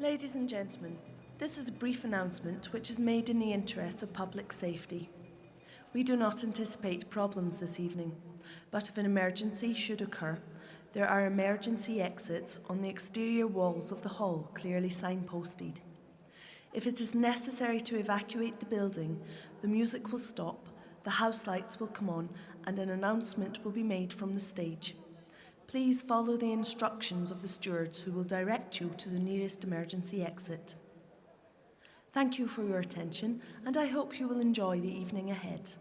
Ladies and gentlemen, this is a brief announcement which is made in the interest of public safety. We do not anticipate problems this evening, but if an emergency should occur, there are emergency exits on the exterior walls of the hall clearly signposted. If it is necessary to evacuate the building, the music will stop, the house lights will come on, and an announcement will be made from the stage. Please follow the instructions of the stewards who will direct you to the nearest emergency exit. Thank you for your attention, and I hope you will enjoy the evening ahead.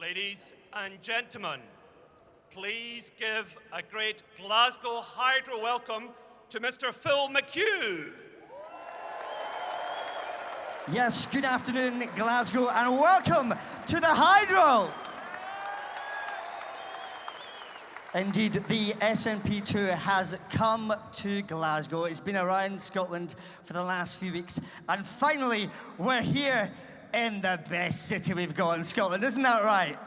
Ladies and gentlemen, please give a great Glasgow Hydro welcome to Mr. Phil McHugh. Yes, good afternoon, Glasgow, and welcome to the Hydro. Indeed, the SNP tour has come to Glasgow. It's been around Scotland for the last few weeks, and finally, we're here in the best city we've got in Scotland. Isn't that right?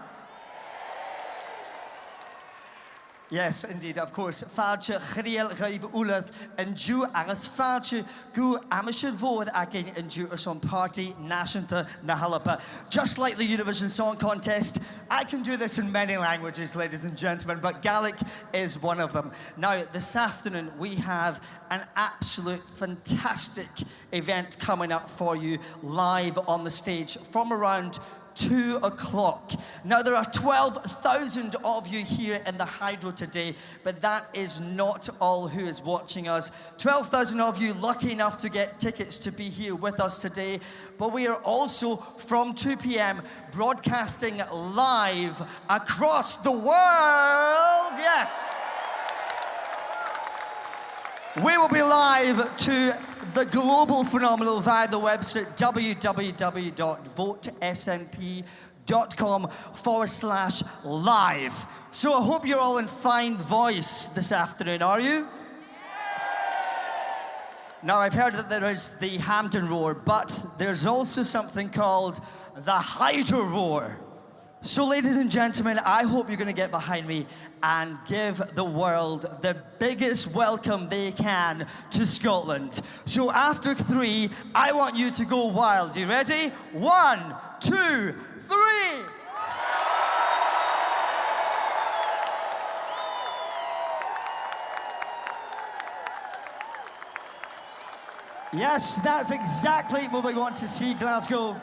Yes, indeed, of course. Fáilte chríal raibh úlad an dú agus fáilte go amisiad fód agin an dú ar son party náisiúnta na Halapa. Just like the Eurovision Song Contest, I can do this in many languages, ladies and gentlemen, but Gaelic is one of them. Now, this afternoon, we have an absolute fantastic event coming up for you live on the stage from around 2 o'clock. Now, there are 12,000 of you here in the Hydro today, but that is not all who is watching us. 12,000 of you lucky enough to get tickets to be here with us today, but we are also, from 2 p.m., broadcasting live across the world. Yes! We will be live to the global phenomenal via the website www.votesnp.com/live. So I hope you're all in fine voice this afternoon, are you? Now, I've heard that there is the Hampden Roar, but there's also something called the Hydro Roar. So, ladies and gentlemen, I hope you're going to get behind me and give the world the biggest welcome they can to Scotland. So after 3, I want you to go wild. You ready? 1, 2, 3. Yes, that's exactly what we want to see, Glasgow.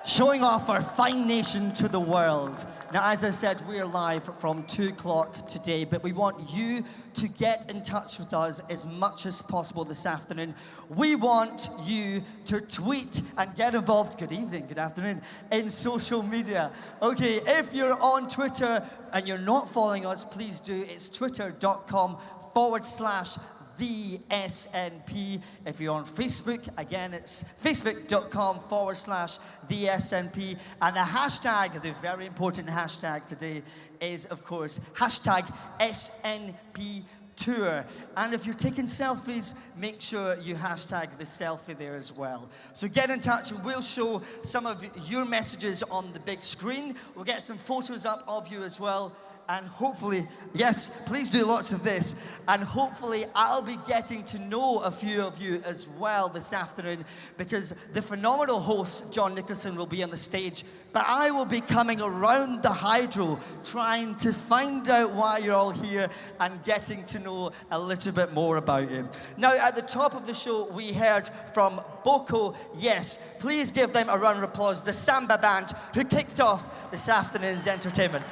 Showing off our fine nation to the world. Now, as I said, we're live from 2 o'clock today, but we want you to get in touch with us as much as possible this afternoon. We want you to tweet and get involved, good evening, good afternoon, in social media. Okay, if you're on Twitter and you're not following us, please do. It's twitter.com/the SNP. If you're on Facebook, again, it's facebook.com/the SNP. And the hashtag, the very important hashtag today is, of course, hashtag SNP Tour. And if you're taking selfies, make sure you hashtag the selfie there as well. So get in touch and we'll show some of your messages on the big screen. We'll get some photos up of you as well. And hopefully, yes, please do lots of this. And hopefully I'll be getting to know a few of you as well this afternoon, because the phenomenal host, John Nicholson, will be on the stage. But I will be coming around the Hydro, trying to find out why you're all here and getting to know a little bit more about you. Now, at the top of the show, we heard from Boko. Yes, please give them a round of applause, the Samba band who kicked off this afternoon's entertainment.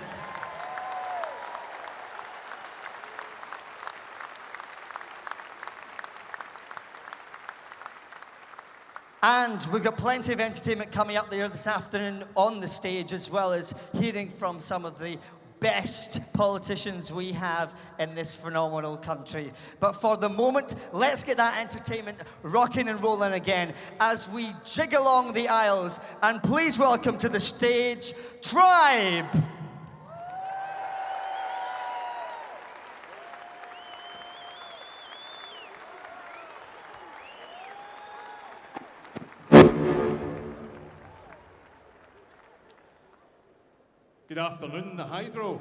And we've got plenty of entertainment coming up there this afternoon on the stage, as well as hearing from some of the best politicians we have in this phenomenal country. But for the moment, let's get that entertainment rocking and rolling again as we jig along the aisles. And please welcome to the stage, Tribe. Good afternoon, the Hydro.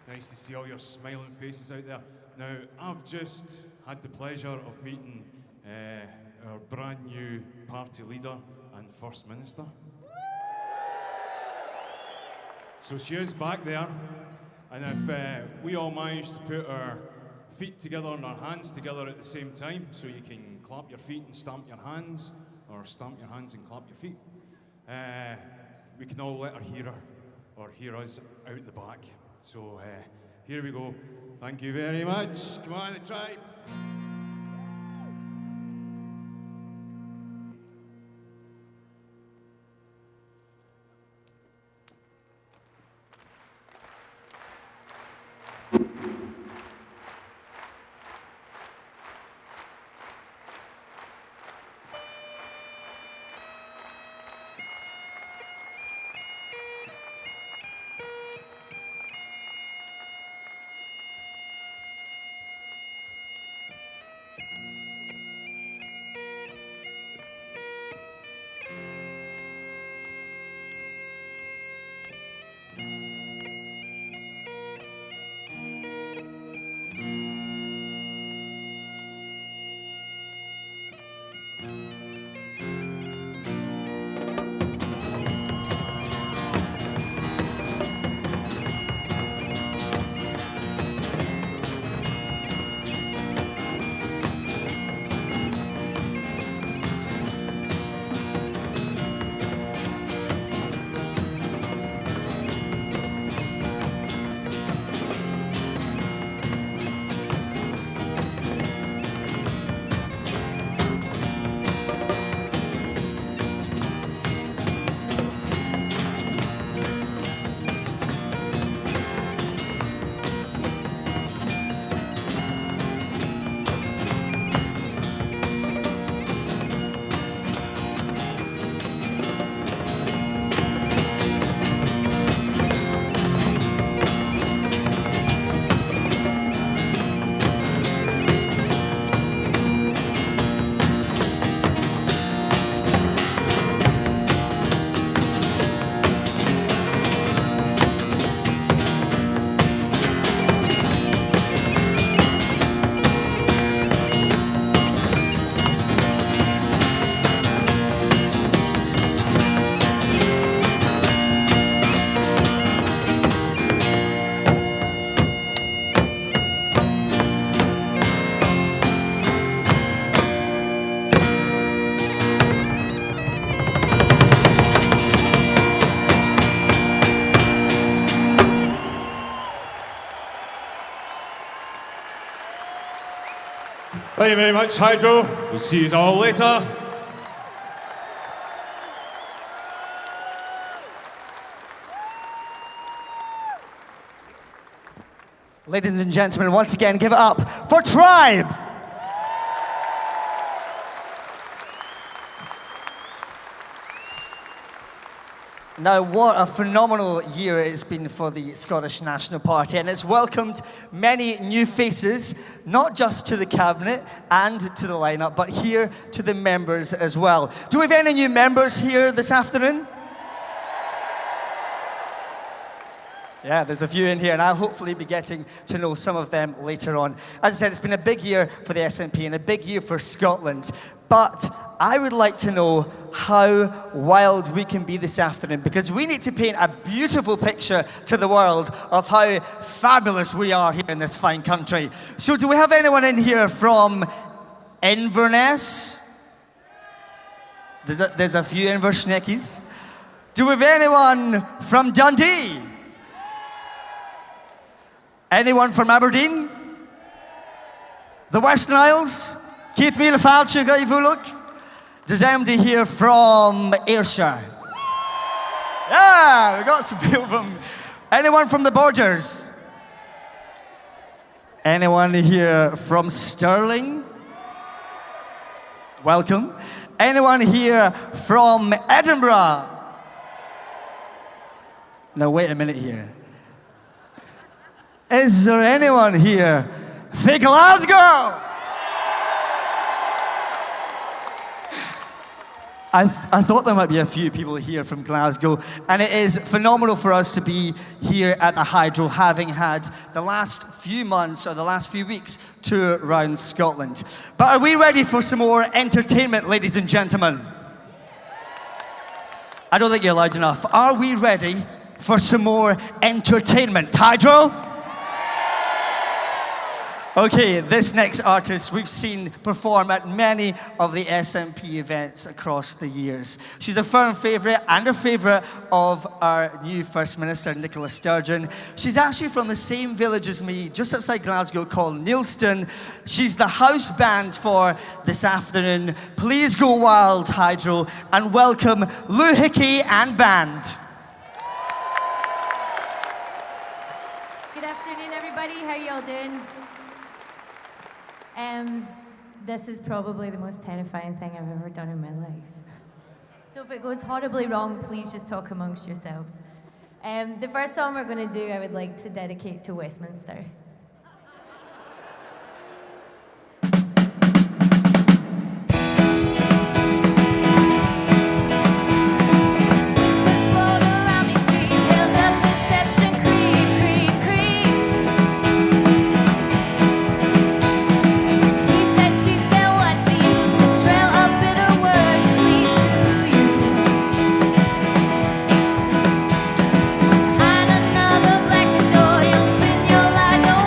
Nice to see all your smiling faces out there. Now, I've just had the pleasure of meeting our brand new party leader and First Minister. So she is back there, and if we all manage to put our feet together and our hands together at the same time, so you can clap your feet and stamp your hands, or stamp your hands and clap your feet, we can all let her hear us out the back. So here we go. Thank you very much. Come on, the Tribe. Thank you very much, Hydro. We'll see you all later. Ladies and gentlemen, once again, give it up for Tribe. Now, what a phenomenal year it's been for the Scottish National Party, and it's welcomed many new faces, not just to the cabinet and to the lineup, but here to the members as well. Do we have any new members here this afternoon? Yeah, there's a few in here, and I'll hopefully be getting to know some of them later on. As I said, it's been a big year for the SNP and a big year for Scotland. But I would like to know how wild we can be this afternoon, because we need to paint a beautiful picture to the world of how fabulous we are here in this fine country. So do we have anyone in here from Inverness? There's a few Inverschneckies. Do we have anyone from Dundee? Anyone from Aberdeen? The Western Isles? Keith Mille Falche, Gaivuluk? Does anybody here from Ayrshire? Yeah, we got some people from... Anyone from the Borders? Anyone here from Stirling? Welcome. Anyone here from Edinburgh? Now wait a minute here. Is there anyone here from Glasgow? I thought there might be a few people here from Glasgow, and it is phenomenal for us to be here at the Hydro, having had the last few months or the last few weeks tour around Scotland. But are we ready for some more entertainment, ladies and gentlemen? I don't think you're loud enough. Are we ready for some more entertainment? Hydro? Okay, this next artist we've seen perform at many of the SNP events across the years. She's a firm favourite and a favourite of our new First Minister, Nicola Sturgeon. She's actually from the same village as me, just outside Glasgow, called Nicholson. She's the house band for this afternoon. Please go wild, Hydro, and welcome Lou Hickey and band. Good afternoon, everybody. How y'all doing? This is probably the most terrifying thing I've ever done in my life. So if it goes horribly wrong, please just talk amongst yourselves. The first song we're going to do, I would like to dedicate to Westminster. Another black door, you'll spin your lies away.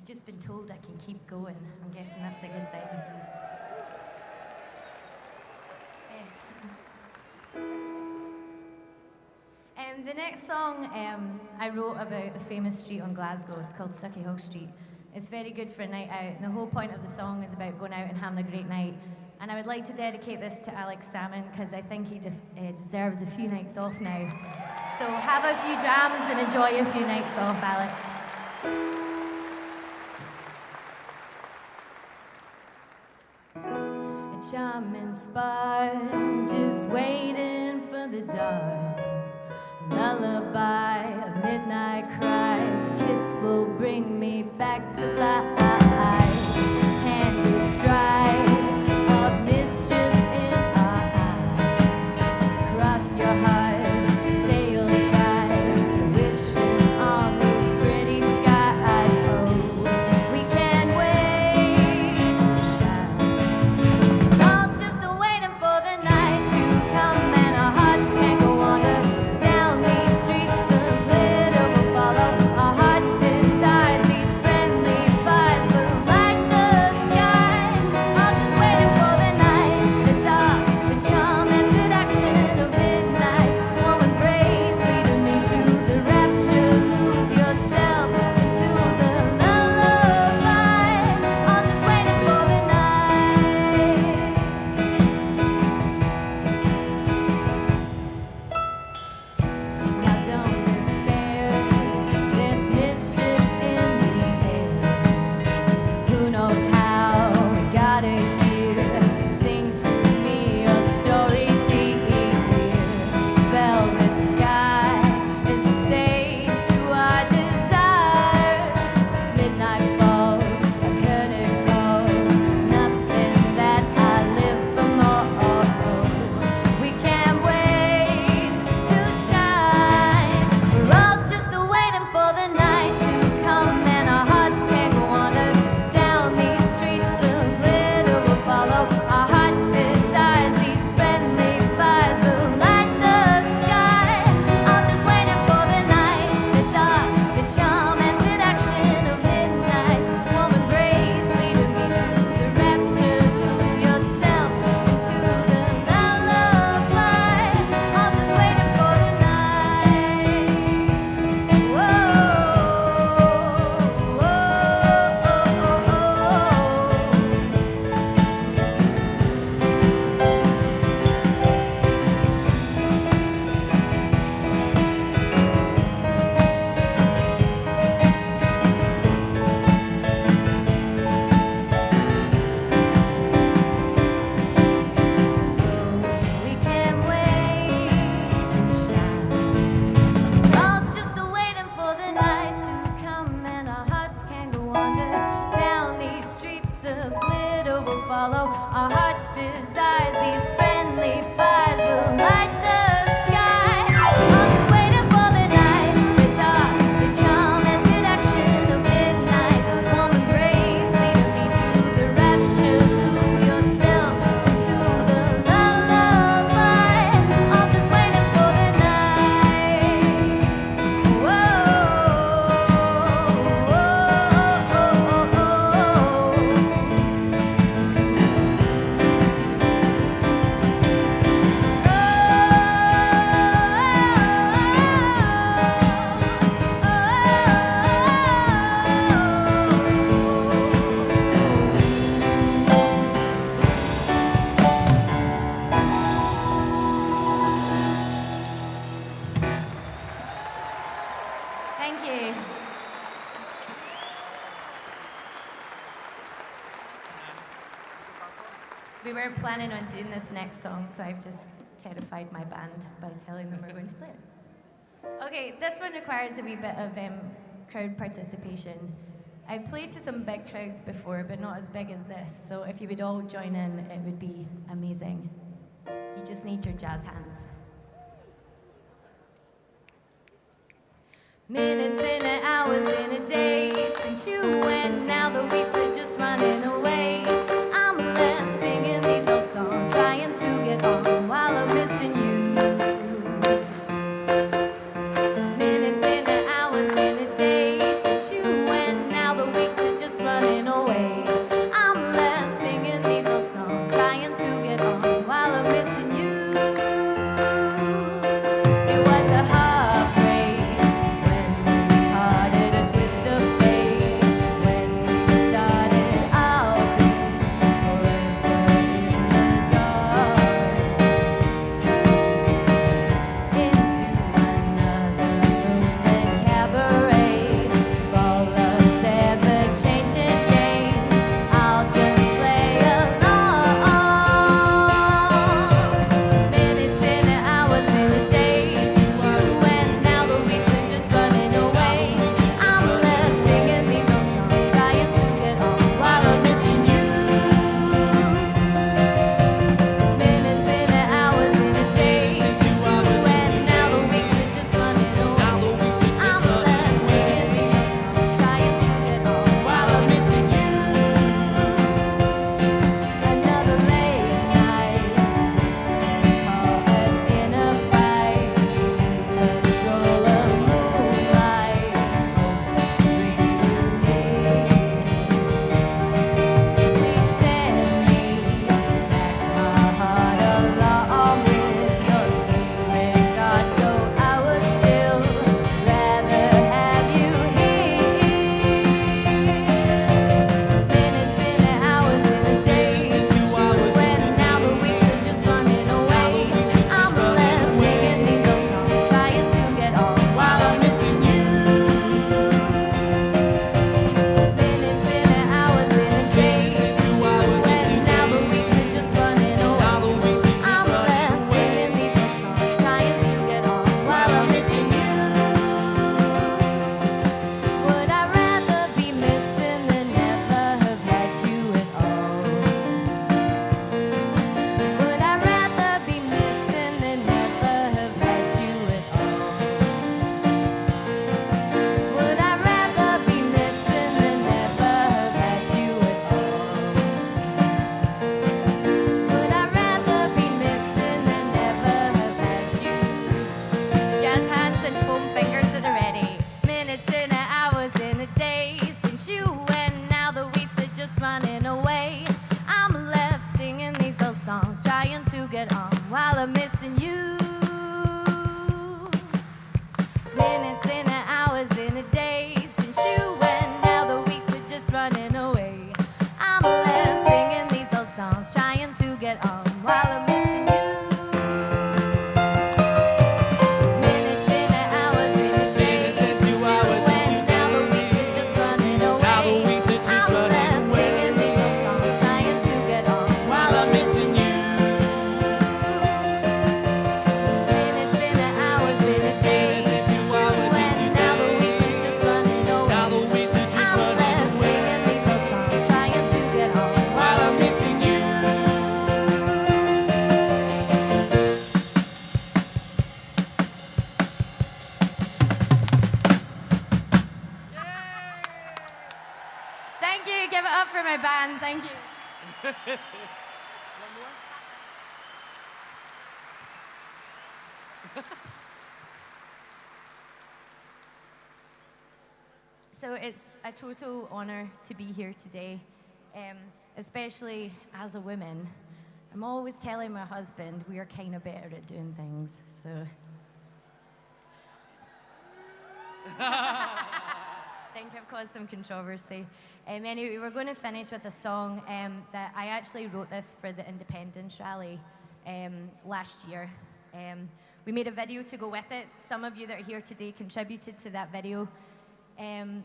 I've just been told I can keep going. I'm guessing that's a good thing. The next song I wrote about a famous street on Glasgow. It's called Stuart Hosie Street. It's very good for a night out. And the whole point of the song is about going out and having a great night. And I would like to dedicate this to Alex Salmond because I think he deserves a few nights off now. So have a few drams and enjoy a few nights off, Alex. A charming sponge is waiting for the dark. Lullaby of midnight cries. A kiss will bring me back to life. Candy strike of mischief in our eye. Cross your heart, say you'll try. Wishing on these pretty skies. Oh, we can't wait to shine. All just waiting for the night to come and our hearts can go wander. We were planning on doing this next song, so I've just terrified my band by telling them we're going to play it. Okay, this one requires a wee bit of crowd participation. I've played to some big crowds before, but not as big as this, so if you would all join in, it would be amazing. You just need your jazz hands. Minutes in it, hours in a day, since you went, now the weeks are just running away. I'm left singing these old songs, trying to get on while I'm missing you. Minutes in it, hours in a day, since you went, now the weeks are So it's a total honour to be here today, especially as a woman. I'm always telling my husband we are kind of better at doing things, so. I think I've caused some controversy. Anyway, we're going to finish with a song that I actually wrote this for the Independence Rally last year. We made a video to go with it. Some of you that are here today contributed to that video. And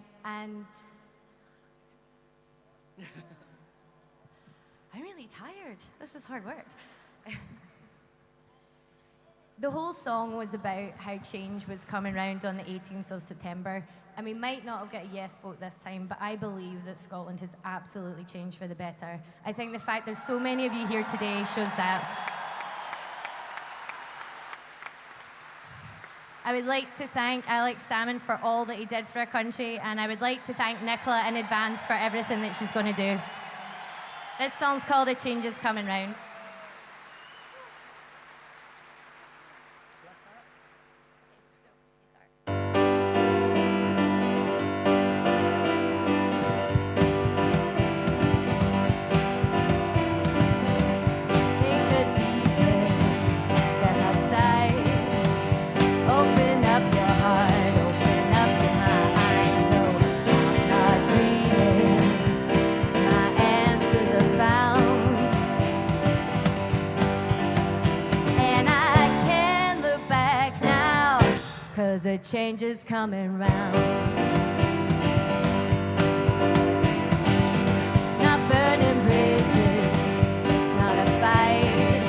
I'm really tired. This is hard work. The whole song was about how change was coming around on the 18th of September. And we might not have got a yes vote this time, but I believe that Scotland has absolutely changed for the better. I think the fact there's so many of you here today shows that. I would like to thank Alex Salmond for all that he did for our country, and I would like to thank Nicola in advance for everything that she's going to do. This song's called A Change Is Coming Round. The change is coming round. Not burning bridges, it's not a fight.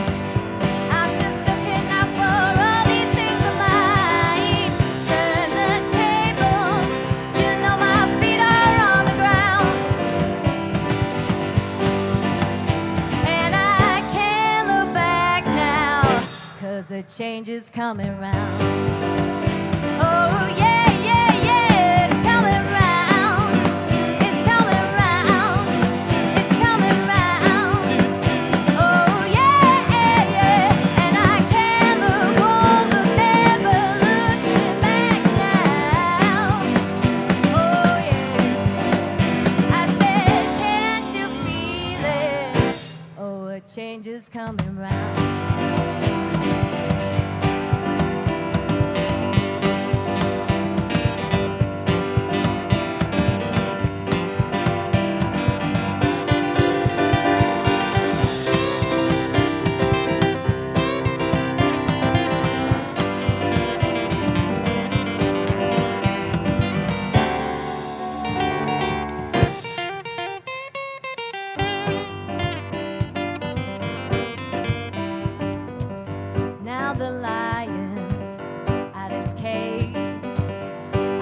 I'm just looking out for all these things of mine. Turn the tables, you know my feet are on the ground. And I can't look back now, 'cause the change is coming round. Oh yeah, yeah, yeah, it's coming round. It's coming round. It's coming round. Oh yeah, yeah, yeah. And I can't look old, look never looking back now. Oh yeah. I said, can't you feel it? Oh, a change is coming round. The lion's at its cage.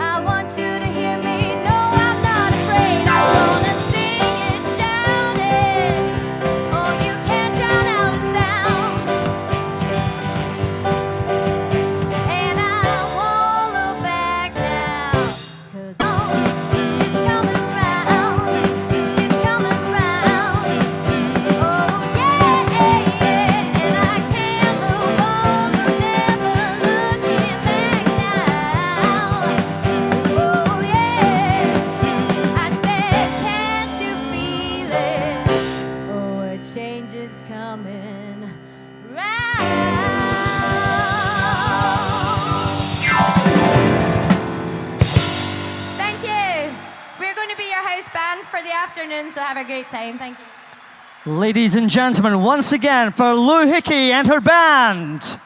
I want you to hear me. No, I'm not afraid. I wanna sing it, shout it. Oh, you can't drown out the sound. And I won't look back now, 'cause it's coming round. It's coming round. Oh yeah, yeah, yeah. And I can't look on. Change is coming round. Thank you. We're going to be your house band for the afternoon, so have a great time. Thank you. Ladies and gentlemen, once again for Lou Hickey and her band.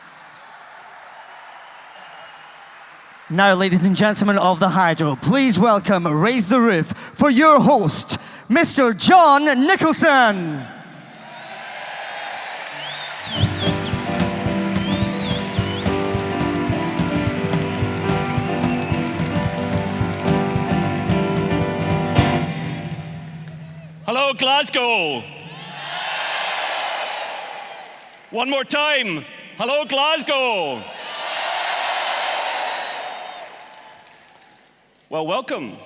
Now, ladies and gentlemen of the Hydro, please welcome Raise the Roof for your host, Mr. John Nicholson. Hello, Glasgow. One more time. Hello, Glasgow. Well, welcome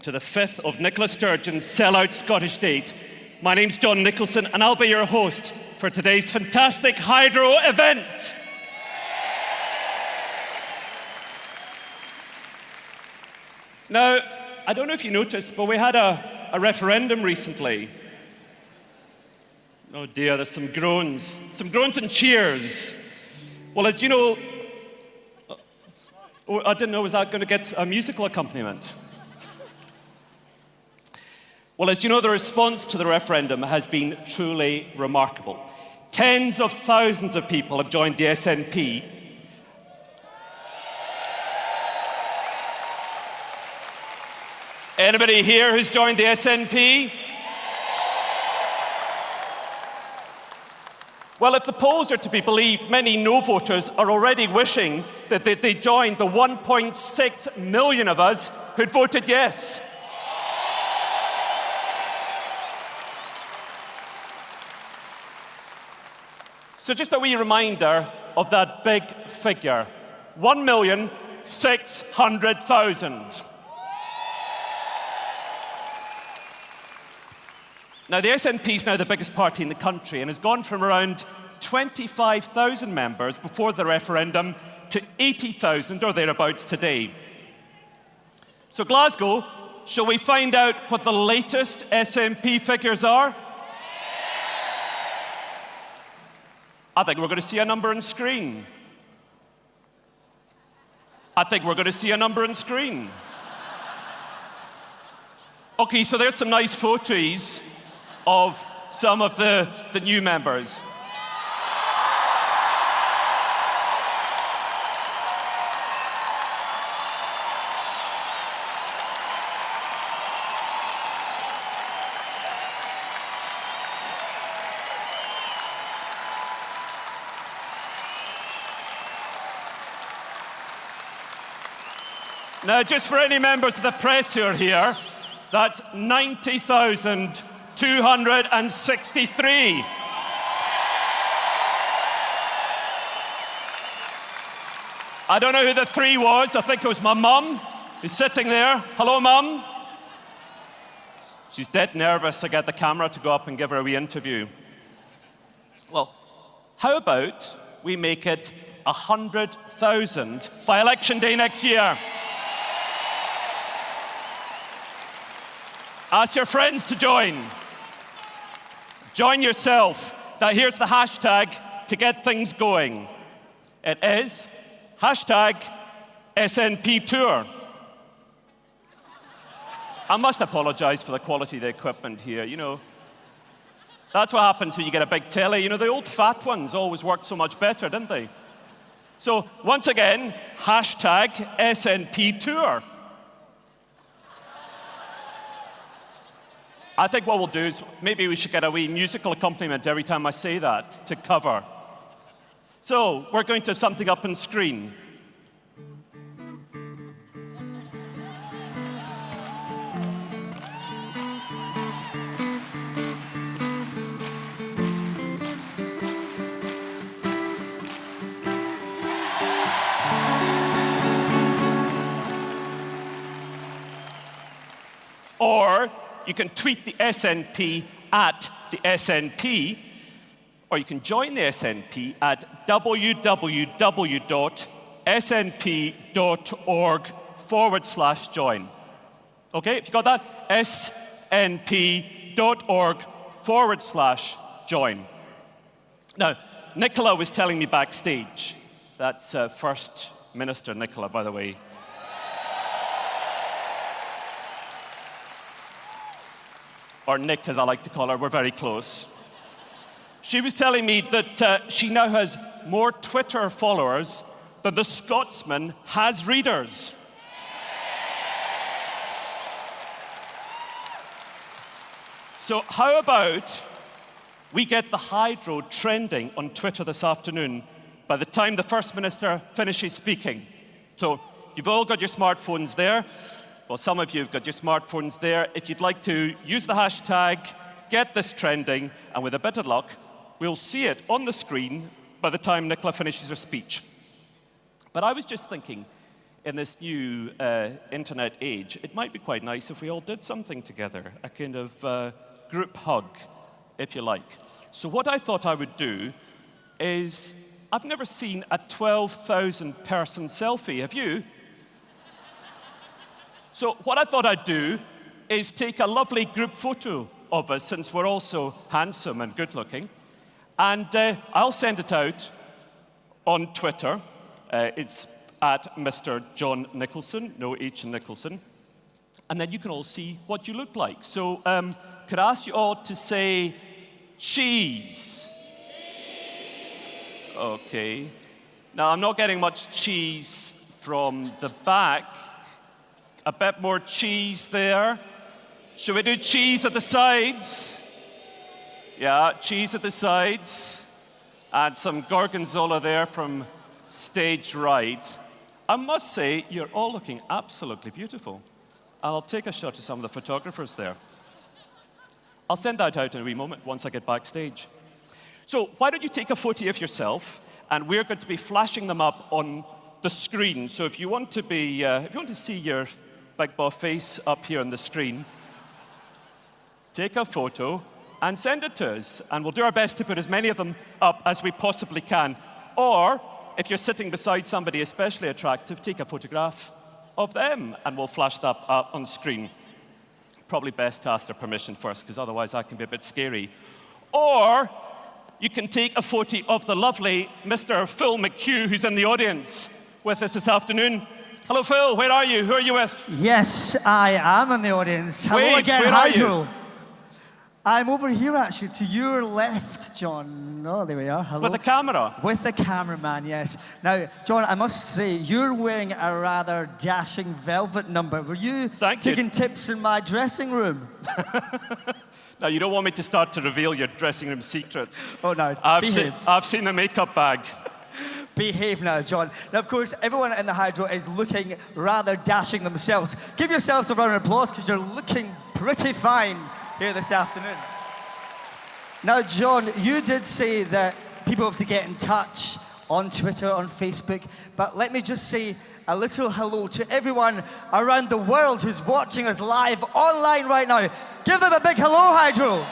to the 5th of Nicola Sturgeon's sellout Scottish date My name's John Nicholson, and I'll be your host for today's fantastic hydro event. Now, I don't know if you noticed, but we had a referendum recently. Oh dear, there's some groans and cheers. Well, as you know, I didn't know, was that going to get a musical accompaniment? Well, as you know, the response to the referendum has been truly remarkable. Tens of thousands of people have joined the SNP. Anybody here who's joined the SNP? Well, if the polls are to be believed, many no voters are already wishing that they joined the 1.6 million of us who'd voted yes. So just a wee reminder of that big figure, 1,600,000. Now, the SNP is now the biggest party in the country and has gone from around 25,000 members before the referendum to 80,000 or thereabouts today. So, Glasgow, shall we find out what the latest SNP figures are? I think we're going to see a number on screen. I think we're going to see a number on screen. Okay, so there's some nice photos of some of the new members. Now, just for any members of the press who are here, that's 90,263. I don't know who the three was. I think it was my mum who's sitting there. Hello, Mum. She's dead nervous to get the camera to go up and give her a wee interview. Well, how about we make it 100,000 by election day next year? Ask your friends to join. Join yourself. Now here's the hashtag to get things going. It is hashtag SNP Tour. I must apologize for the quality of the equipment here, you know. That's what happens when you get a big telly. You know, the old fat ones always worked so much better, didn't they? So once again, hashtag SNP Tour. I think what we'll do is maybe we should get a wee musical accompaniment every time I say that to cover. So we're going to have something up on screen. Or you can tweet the SNP at the SNP, or you can join the SNP at www.snp.org/join. Okay, if you got that, snp.org/join. Now, Nicola was telling me backstage, that's First Minister Nicola, by the way. Or Nick, as I like to call her, we're very close. She was telling me that she now has more Twitter followers than the Scotsman has readers. So how about we get the hydro trending on Twitter this afternoon by the time the First Minister finishes speaking? So you've all got your smartphones there. Well, some of you have got your smartphones there. If you'd like to use the hashtag, get this trending, and with a bit of luck, we'll see it on the screen by the time Nicola finishes her speech. But I was just thinking, in this new internet age, it might be quite nice if we all did something together, a kind of group hug, if you like. So what I thought I would do is, I've never seen a 12,000 person selfie, have you? So what I thought I'd do is take a lovely group photo of us, since we're all so handsome and good looking, and I'll send it out on Twitter. It's at Mr. John Nicholson, no H in Nicholson, and then you can all see what you look like. So could I ask you all to say cheese? Okay. Now, I'm not getting much cheese from the back. A bit more cheese there. Should we do cheese at the sides? Yeah, cheese at the sides. And some gorgonzola there from stage right. I must say, you're all looking absolutely beautiful. I'll take a shot of some of the photographers there. I'll send that out in a wee moment once I get backstage. So why don't you take a photo of yourself, and we're going to be flashing them up on the screen. So if you want to see your big buff face up here on the screen, take a photo and send it to us, and we'll do our best to put as many of them up as we possibly can. Or if you're sitting beside somebody especially attractive, take a photograph of them, and we'll flash that up on screen. Probably best to ask their permission first, because otherwise that can be a bit scary. Or you can take a photo of the lovely Mr. Phil McHugh, who's in the audience with us this afternoon. Hello, Phil. Where are you? Who are you with? Yes, I am in the audience. Hello Wait, again, where are Hydro. you? I'm over here, actually, to your left, John. Oh, there we are. Hello. With a camera? With the cameraman, yes. Now, John, I must say, you're wearing a rather dashing velvet number. Were you taking tips in my dressing room? Now, you don't want me to start to reveal your dressing room secrets. Oh, no. I've seen the makeup bag. Behave now, John. Now, of course, everyone in the Hydro is looking rather dashing themselves. Give yourselves a round of applause, because you're looking pretty fine here this afternoon. Now, John, you did say that people have to get in touch on Twitter, on Facebook, but let me just say a little hello to everyone around the world who's watching us live online right now. Give them a big hello, Hydro.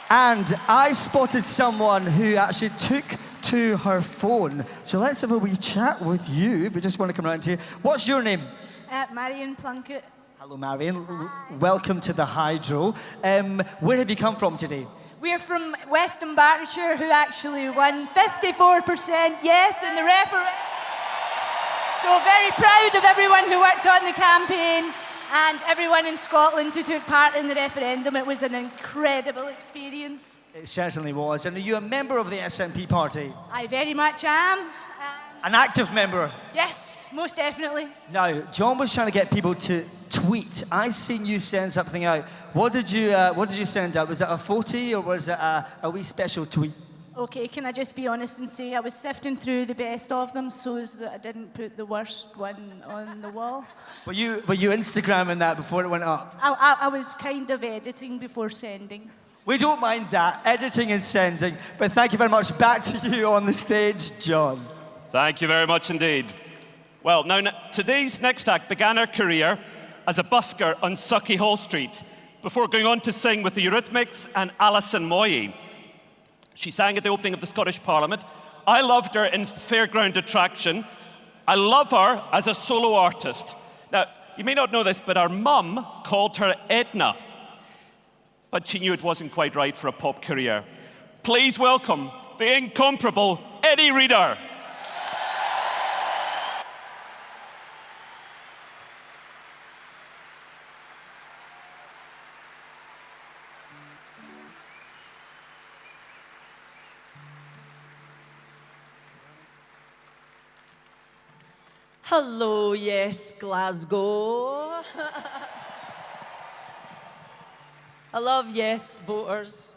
And I spotted someone who actually took to her phone. So let's have a wee chat with you. We just want to come around here. What's your name? Marion Plunkett. Hello, Marion. Welcome to the Hydro. Where have you come from today? We're from Western Bartonshire, who actually won 54% yes in the referendum. So very proud of everyone who worked on the campaign and everyone in Scotland who took part in the referendum. It was an incredible experience. It certainly was. And are you a member of the SNP party? I very much am. An active member? Yes, most definitely. Now, John was trying to get people to tweet. I seen you send something out. What did you send out? Was it a photo or was it a wee special tweet? Okay, can I just be honest and say I was sifting through the best of them so that I didn't put the worst one on the wall. Were you Instagramming that before it went up? I was kind of editing before sending. We don't mind that, editing and sending. But thank you very much. Back to you on the stage, John. Thank you very much indeed. Well, now today's next act began her career as a busker on Sucky Hall Street before going on to sing with the Eurythmics and Alison Moyet. She sang at the opening of the Scottish Parliament. I loved her in Fairground Attraction. I love her as a solo artist. Now, you may not know this, but our mum called her Edna. But she knew it wasn't quite right for a pop career. Please welcome the incomparable Eddie Reader. Hello, yes, Glasgow. I love yes voters.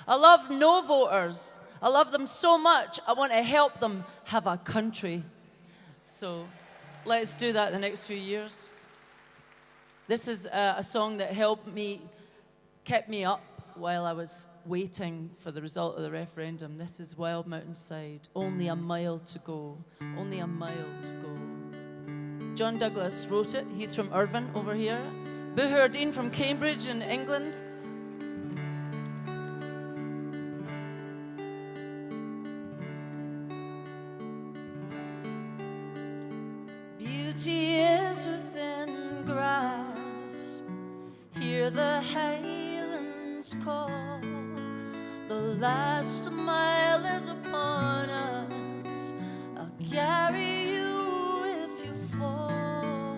I love no voters. I love them so much, I want to help them have a country. So let's do that the next few years. This is a song that kept me up while I was waiting for the result of the referendum. This is Wild Mountainside. Only a mile to go. Only a mile to go. John Douglas wrote it. He's from Irvine over here. Buhardine from Cambridge in England. Beauty is within grasp. Hear the Highlands call. The last mile is upon us. I'll carry you if you fall.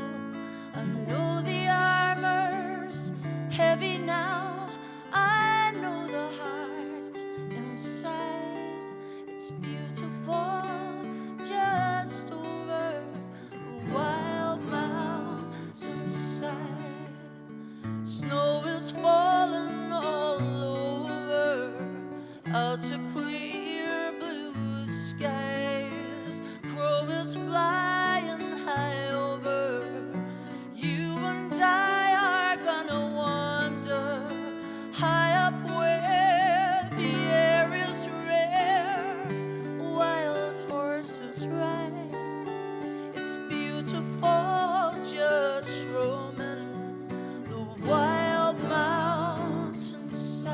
I know the armor's heavy now. I know the heart inside. It's beautiful just over the wild mountainside. Snow is falling all over, out to clear blue skies. Crow is flying high over. You and I are gonna wander high up where the air is rare. Wild horses ride. It's beautiful just roaming the wild mountainside.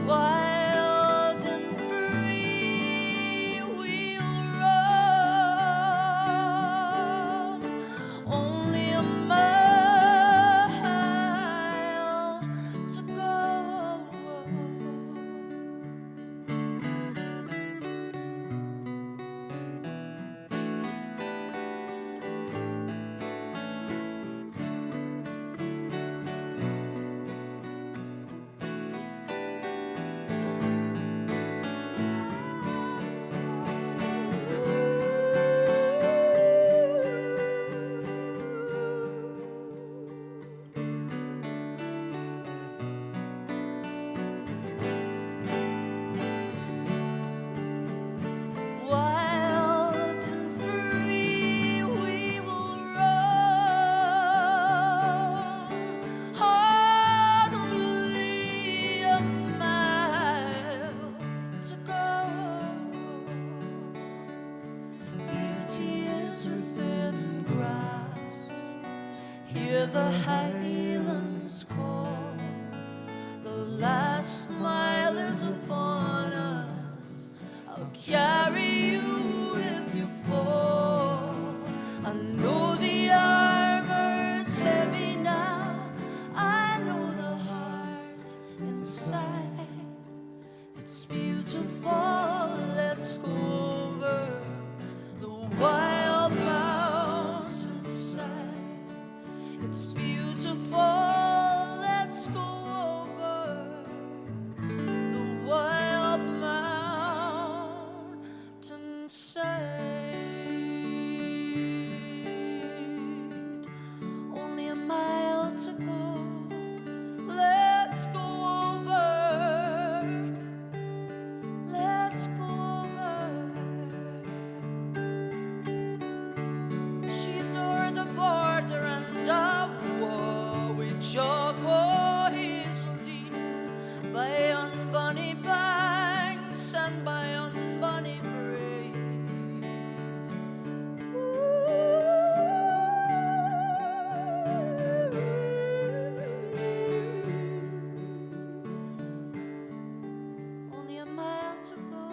Wild and free we'll roam, only a mile to go. Wild and free we will roam, only a mile to go. Beauty is within grasp. Hear the Highlands call. The last mile is upon us. I'll carry you if you fall. I know the armor's heavy now. I know the heart inside. It's beautiful. Let's go over the wild mountainside. It's beautiful. Let's go over the wild mountainside. Only a mile to go. Let's go over. Let's go over. She's o'er the border and a war with Jocko Hazeldean, by on bonny banks and by on bonny braes. Only a mile to go.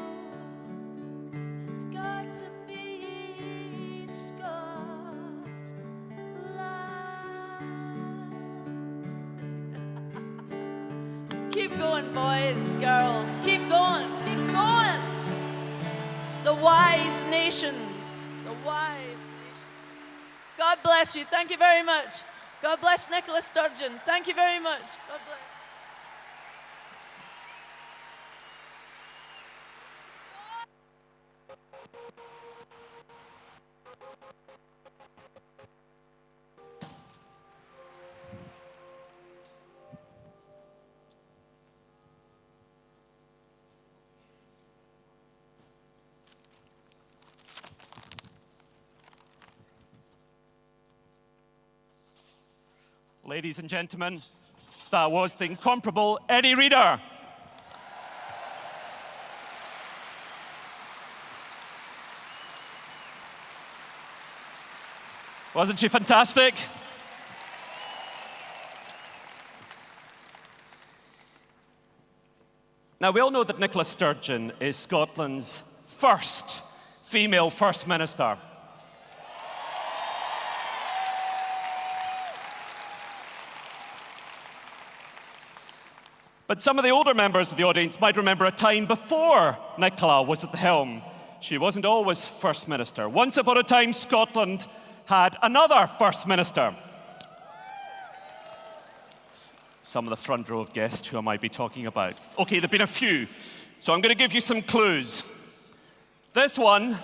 It's got to be Scotland. Keep going, boys, girls. Keep going. Keep going. The wise nations. The wise nations. God bless you. Thank you very much. God bless Nicola Sturgeon. Thank you very much. God bless. Ladies and gentlemen, that was the incomparable Eddie Reader. Wasn't she fantastic? Now, we all know that Nicola Sturgeon is Scotland's first female First Minister. But some of the older members of the audience might remember a time before Nicola was at the helm. She wasn't always First Minister. Once upon a time, Scotland had another First Minister. Some of the front row have guessed who I might be talking about. Okay, there have been a few, so I'm going to give you some clues. This one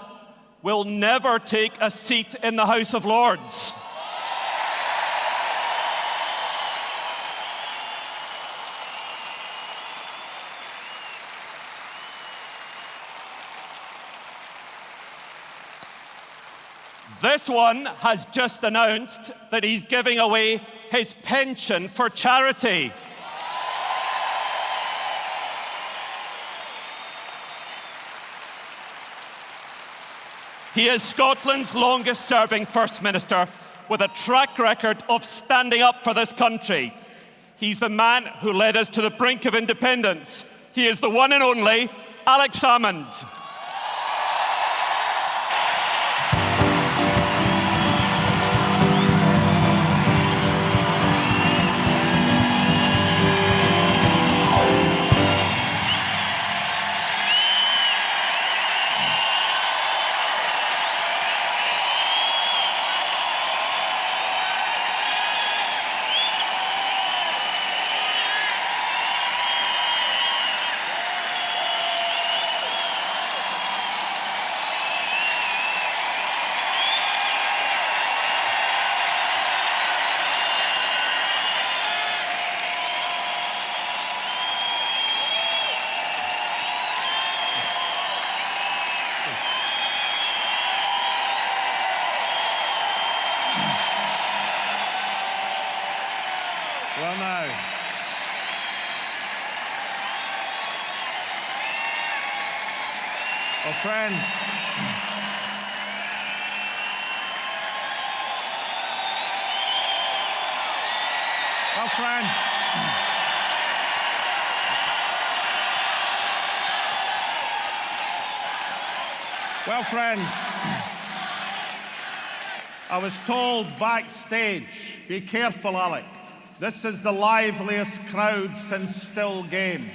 will never take a seat in the House of Lords. This one has just announced that he's giving away his pension for charity. He is Scotland's longest-serving First Minister with a track record of standing up for this country. He's the man who led us to the brink of independence. He is the one and only Alex Salmond. Well, now, well, friends, I was told backstage, be careful, Alec. This is the liveliest crowd since Still Game.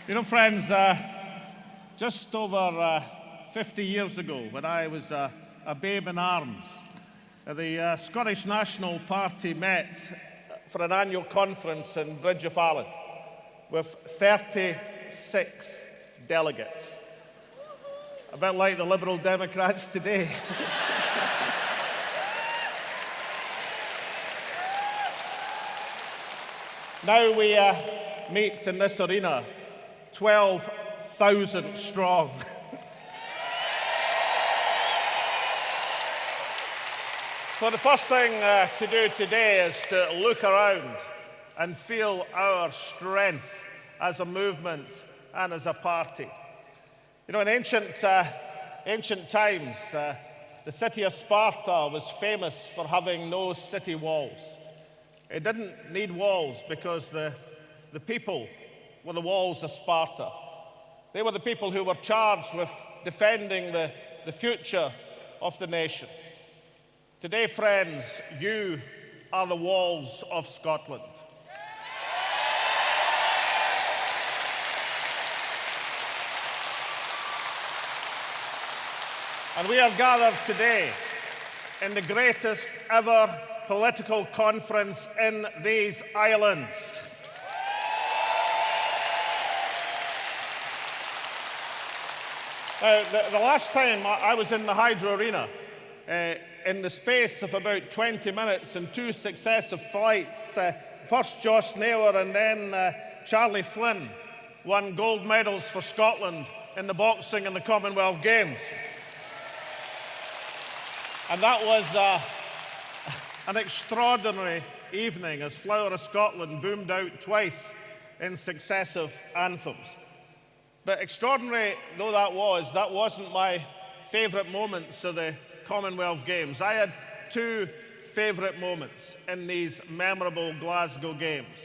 You know, friends, just over 50 years ago, when I was a babe in arms, the Scottish National Party met for an annual conference in Bridge of Allen with 36 delegates. A bit like the Liberal Democrats today. Now we meet in this arena, 12,000 strong. So the first thing to do today is to look around and feel our strength as a movement and as a party. You know, in ancient times, the city of Sparta was famous for having no city walls. It didn't need walls because the people were the walls of Sparta. They were the people who were charged with defending the future of the nation. Today, friends, you are the walls of Scotland. And we are gathered today in the greatest ever political conference in these islands. The last time I was in the Hydro Arena, in the space of about 20 minutes and two successive flights, first Josh Naylor and then Charlie Flynn won gold medals for Scotland in the boxing and the Commonwealth Games. And that was an extraordinary evening as Flower of Scotland boomed out twice in successive anthems. But extraordinary though that wasn't my favourite moments of the Commonwealth Games. I had two favourite moments in these memorable Glasgow Games.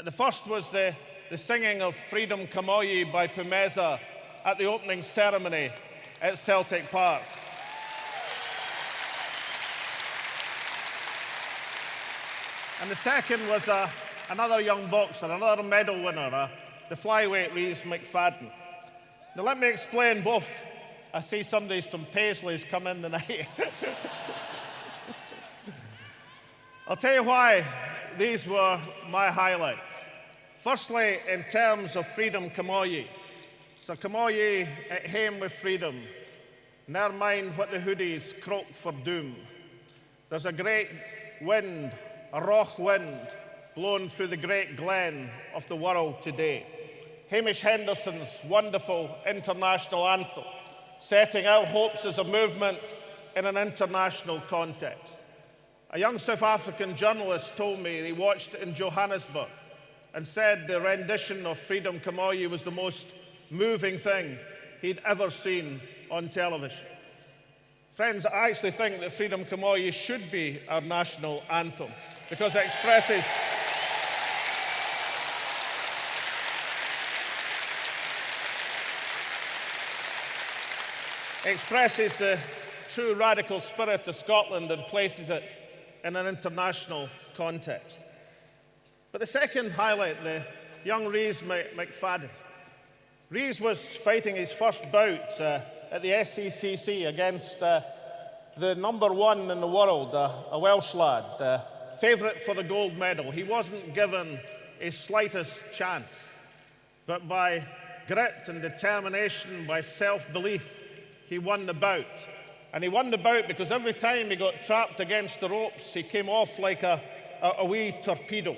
The first was the singing of Freedom Camogie by Pumeza at the opening ceremony at Celtic Park. And the second was another young boxer, another medal winner, the flyweight Rhys McFadden. Now let me explain both. I see somebody's from Paisley's come in tonight. I'll tell you why these were my highlights. Firstly, in terms of Freedom Camogie. So Camogie at hame with freedom. Ne'er mind what the hoodies croak for doom. There's a great wind, a rough wind, blowing through the great glen of the world today. Hamish Henderson's wonderful international anthem, setting out hopes as a movement in an international context. A young South African journalist told me he watched it in Johannesburg and said the rendition of Freedom Camogie was the most moving thing he'd ever seen on television. Friends, I actually think that Freedom Camogie should be our national anthem because it expresses the true radical spirit of Scotland and places it in an international context. But the second highlight, the young Rhys McFadden. Rhys was fighting his first bout at the SECC against the #1 in the world, a Welsh lad, favourite for the gold medal. He wasn't given a slightest chance, but by grit and determination, by self-belief, he won the bout. And he won the bout because every time he got trapped against the ropes, he came off like a wee torpedo.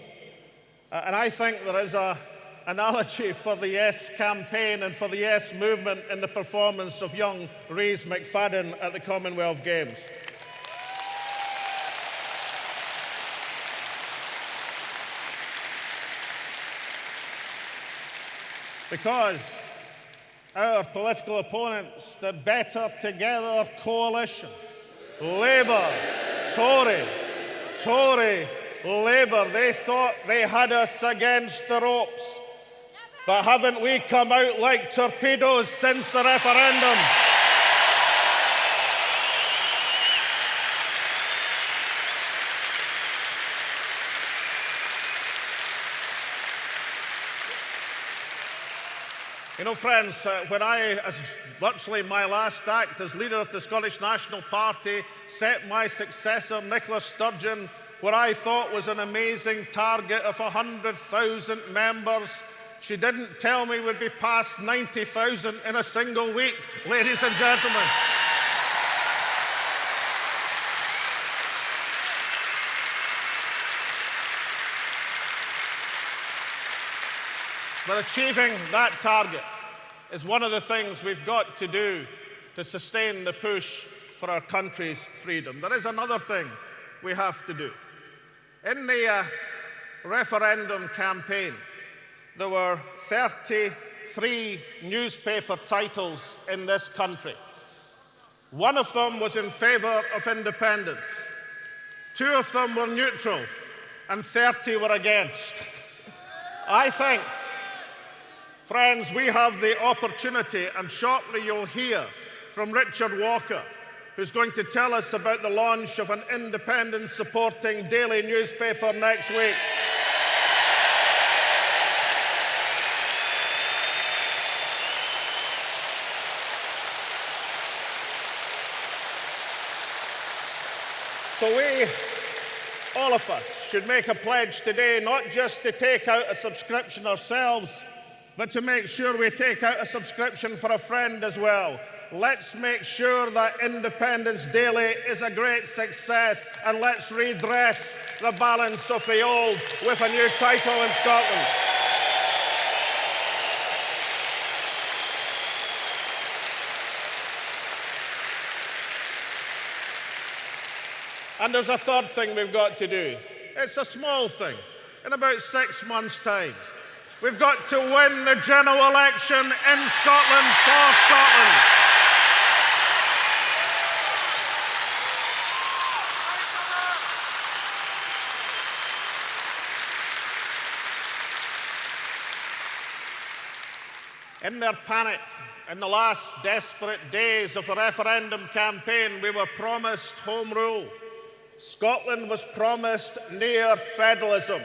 And I think there is an analogy for the Yes campaign and for the Yes movement in the performance of young Rhys McFadden at the Commonwealth Games. Because our political opponents, the Better Together coalition, Labour, Tory, Labour, they thought they had us against the ropes. But haven't we come out like torpedoes since the referendum? You know, friends, when I, as virtually my last act as leader of the Scottish National Party, set my successor, Nicola Sturgeon, what I thought was an amazing target of 100,000 members, she didn't tell me we'd be past 90,000 in a single week, ladies and gentlemen. But achieving that target is one of the things we've got to do to sustain the push for our country's freedom. There is another thing we have to do. In the referendum campaign, there were 33 newspaper titles in this country. One of them was in favour of independence. 2 of them were neutral, and 30 were against. I think, friends, we have the opportunity, and shortly you'll hear from Richard Walker, who's going to tell us about the launch of an independence-supporting daily newspaper next week. So we, all of us, should make a pledge today not just to take out a subscription ourselves, but to make sure we take out a subscription for a friend as well. Let's make sure that Independence Daily is a great success, and let's redress the balance of the old with a new title in Scotland. And there's a third thing we've got to do. It's a small thing. In about 6 months' time, we've got to win the general election in Scotland for Scotland. In their panic, in the last desperate days of the referendum campaign, we were promised home rule. Scotland was promised near federalism.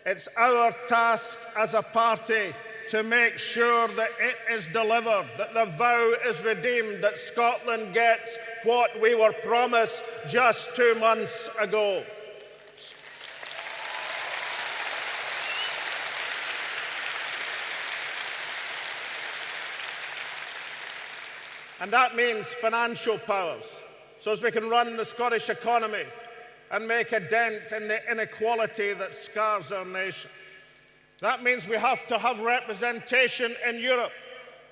It's our task as a party to make sure that it is delivered, that the vow is redeemed, that Scotland gets what we were promised just 2 months ago. And that means financial powers, so as we can run the Scottish economy and make a dent in the inequality that scars our nation. That means we have to have representation in Europe,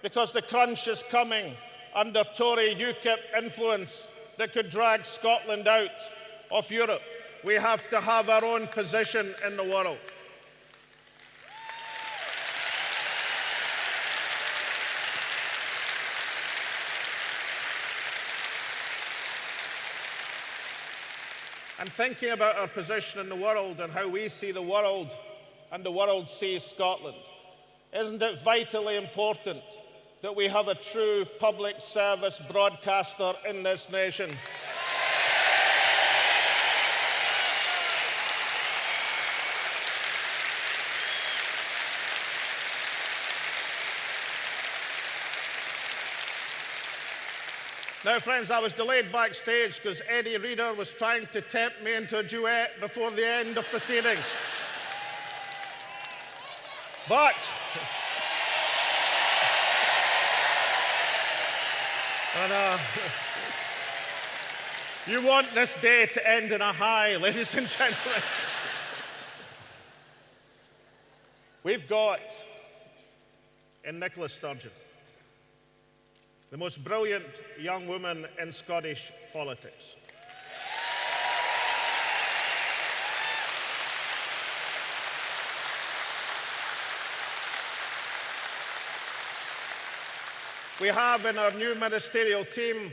because the crunch is coming under Tory UKIP influence that could drag Scotland out of Europe. We have to have our own position in the world. And thinking about our position in the world and how we see the world and the world sees Scotland, isn't it vitally important that we have a true public service broadcaster in this nation? Now, friends, I was delayed backstage because Eddie Reader was trying to tempt me into a duet before the end of proceedings. But you want this day to end in a high, ladies and gentlemen. We've got in Nicola Sturgeon the most brilliant young woman in Scottish politics. We have in our new ministerial team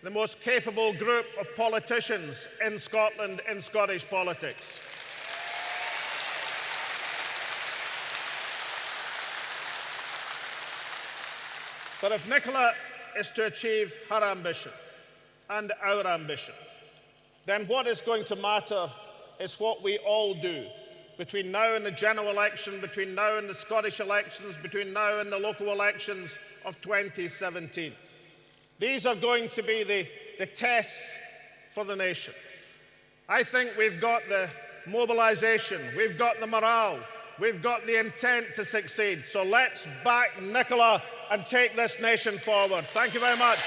the most capable group of politicians in Scotland in Scottish politics. But if Nicola is to achieve her ambition and our ambition, then what is going to matter is what we all do between now and the general election, between now and the Scottish elections, between now and the local elections of 2017. These are going to be the tests for the nation. I think we've got the mobilisation, we've got the morale, we've got the intent to succeed. So let's back Nicola and take this nation forward. Thank you very much.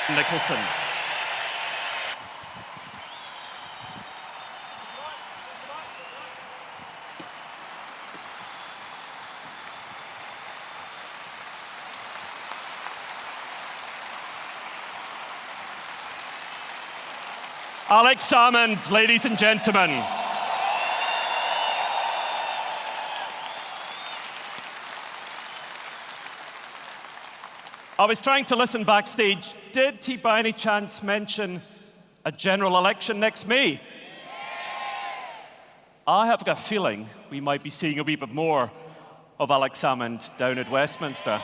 Nicholson. Alex Salmond, ladies and gentlemen. I was trying to listen backstage. Did he by any chance mention a general election next May? Yes. I have got a feeling we might be seeing a wee bit more of Alex Salmond down at Westminster.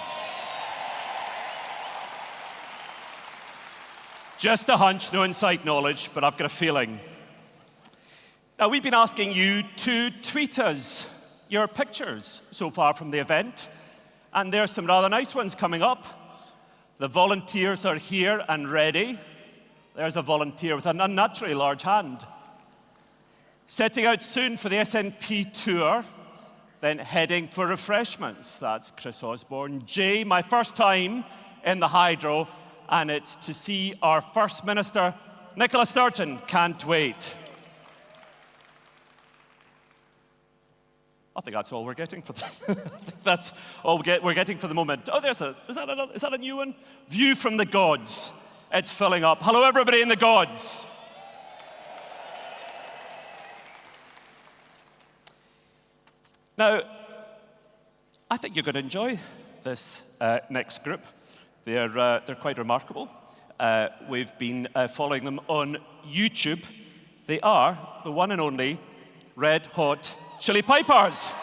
Just a hunch, no inside knowledge, but I've got a feeling. Now, we've been asking you to tweet us your pictures so far from the event, and there's some rather nice ones coming up. The volunteers are here and ready. There's a volunteer with an unnaturally large hand. Setting out soon for the SNP tour, then heading for refreshments. That's Chris Osborne. Jay, my first time in the Hydro, and it's to see our First Minister, Nicola Sturgeon. Can't wait. I think that's all we're getting for that's all we're getting for the moment. Oh, is that a new one? View from the Gods. It's filling up. Hello, everybody in the Gods. Now, I think you're going to enjoy this next group. They're quite remarkable. We've been following them on YouTube. They are the one and only Red Hot Chili Pipers.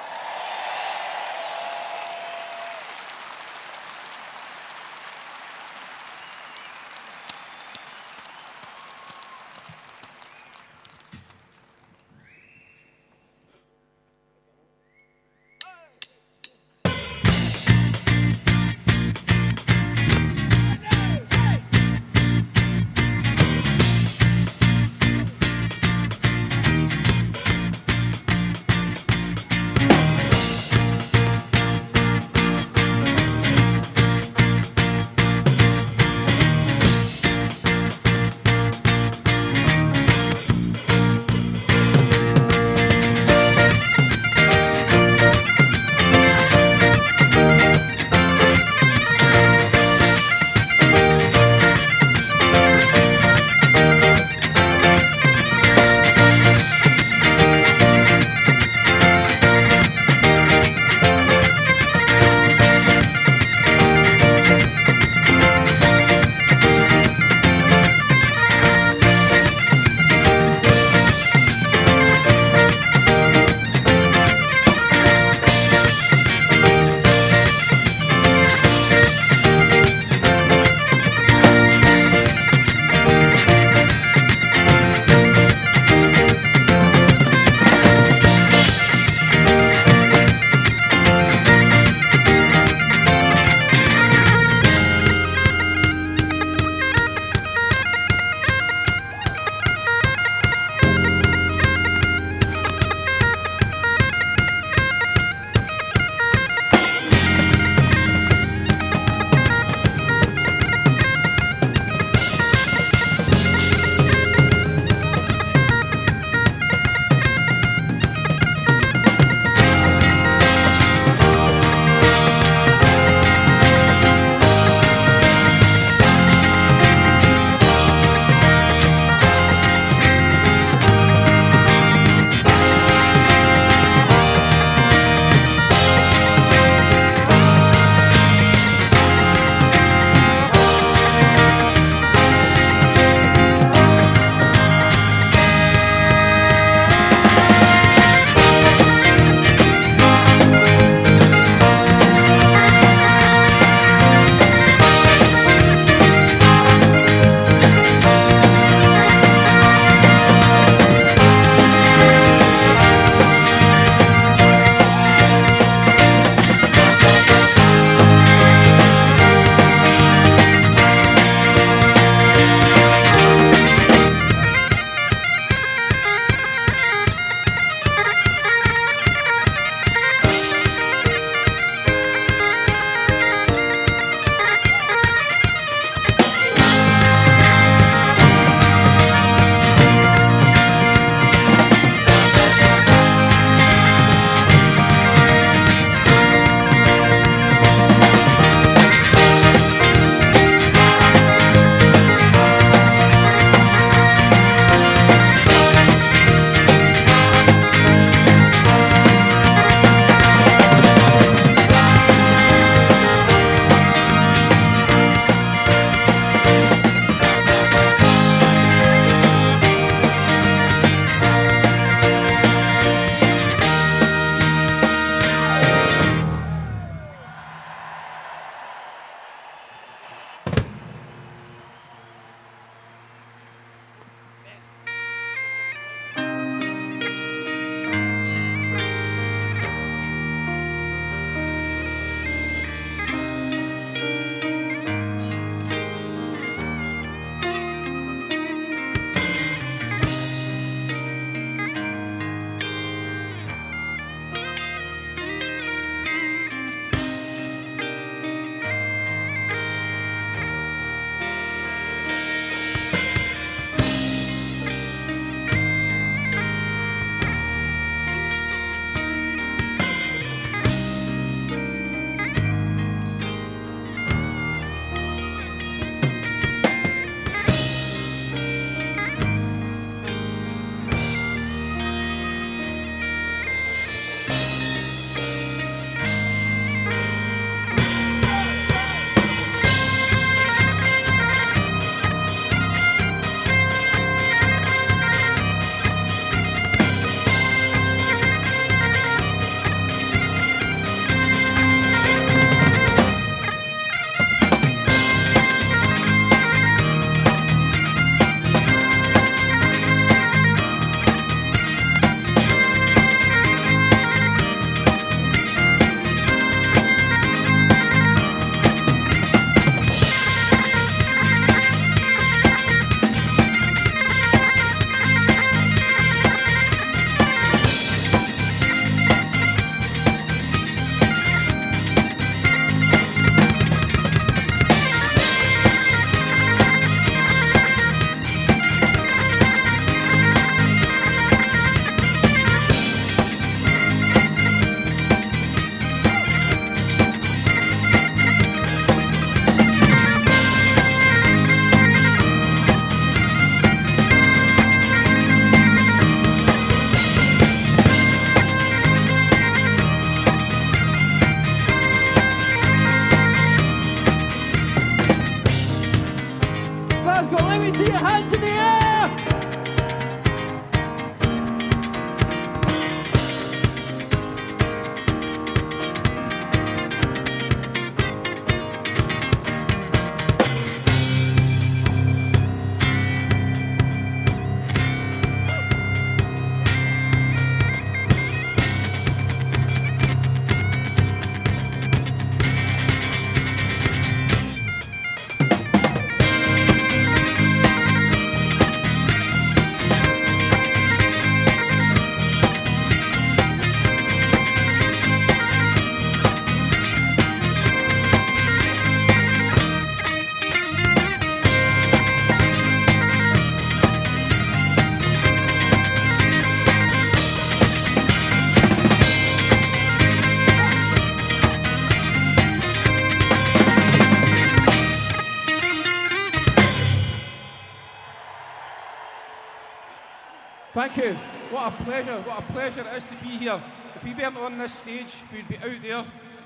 Thank you. What a pleasure it is to be here. If we weren't on this stage, we'd be out there,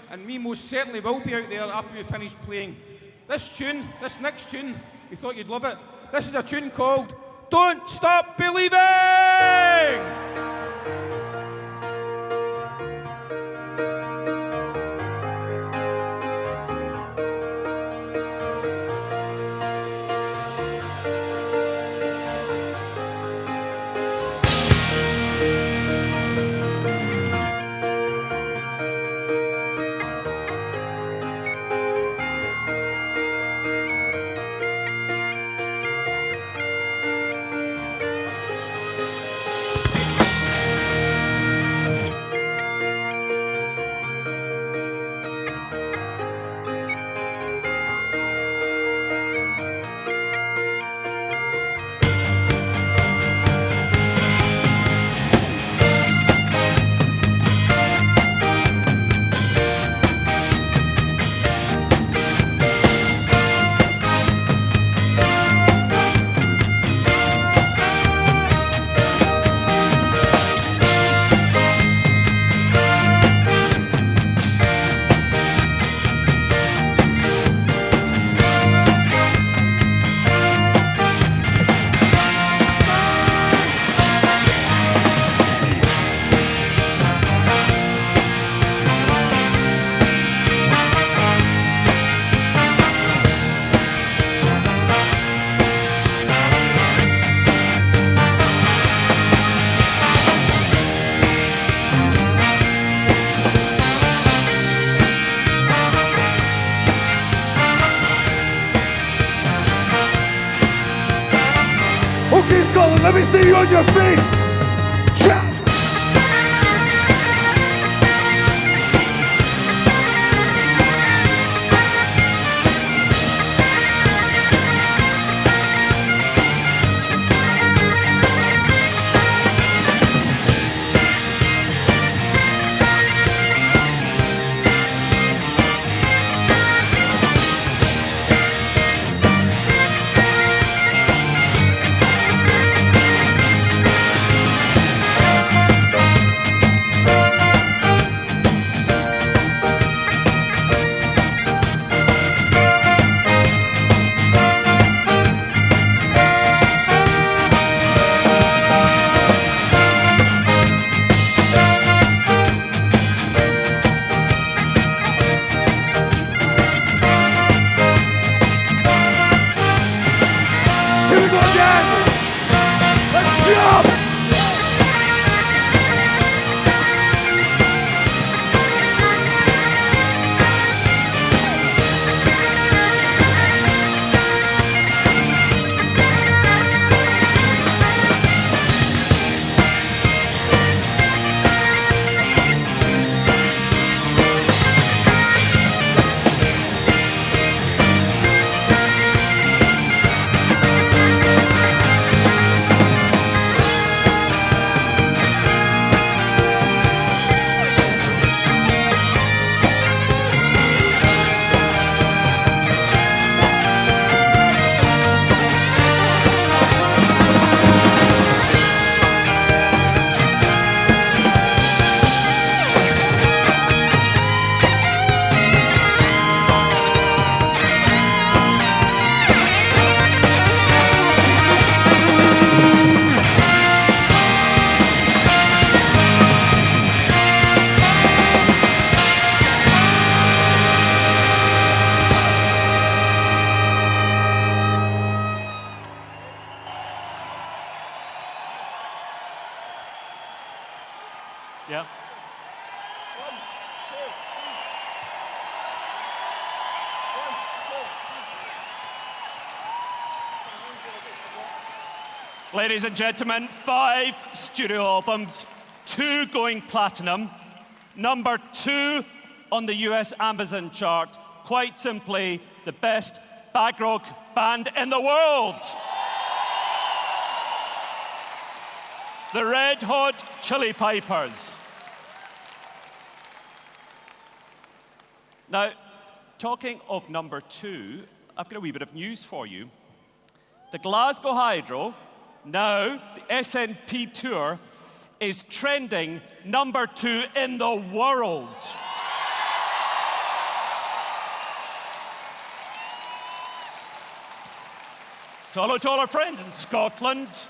and we most certainly will be out there after we finish playing. This next tune, we thought you'd love it. This is a tune called Don't Stop Believing! Okay, Scotland, let me see you on your feet. Cha! Yeah. Ladies and gentlemen, 5 studio albums, 2 going platinum, number 2 on the US Amazon chart. Quite simply, the best bag rock band in the world. The Red Hot Chili Peppers. Now, talking of number 2, I've got a wee bit of news for you. The Glasgow Hydro Now, the SNP tour is trending #2 in the world. So hello to all our friends in Scotland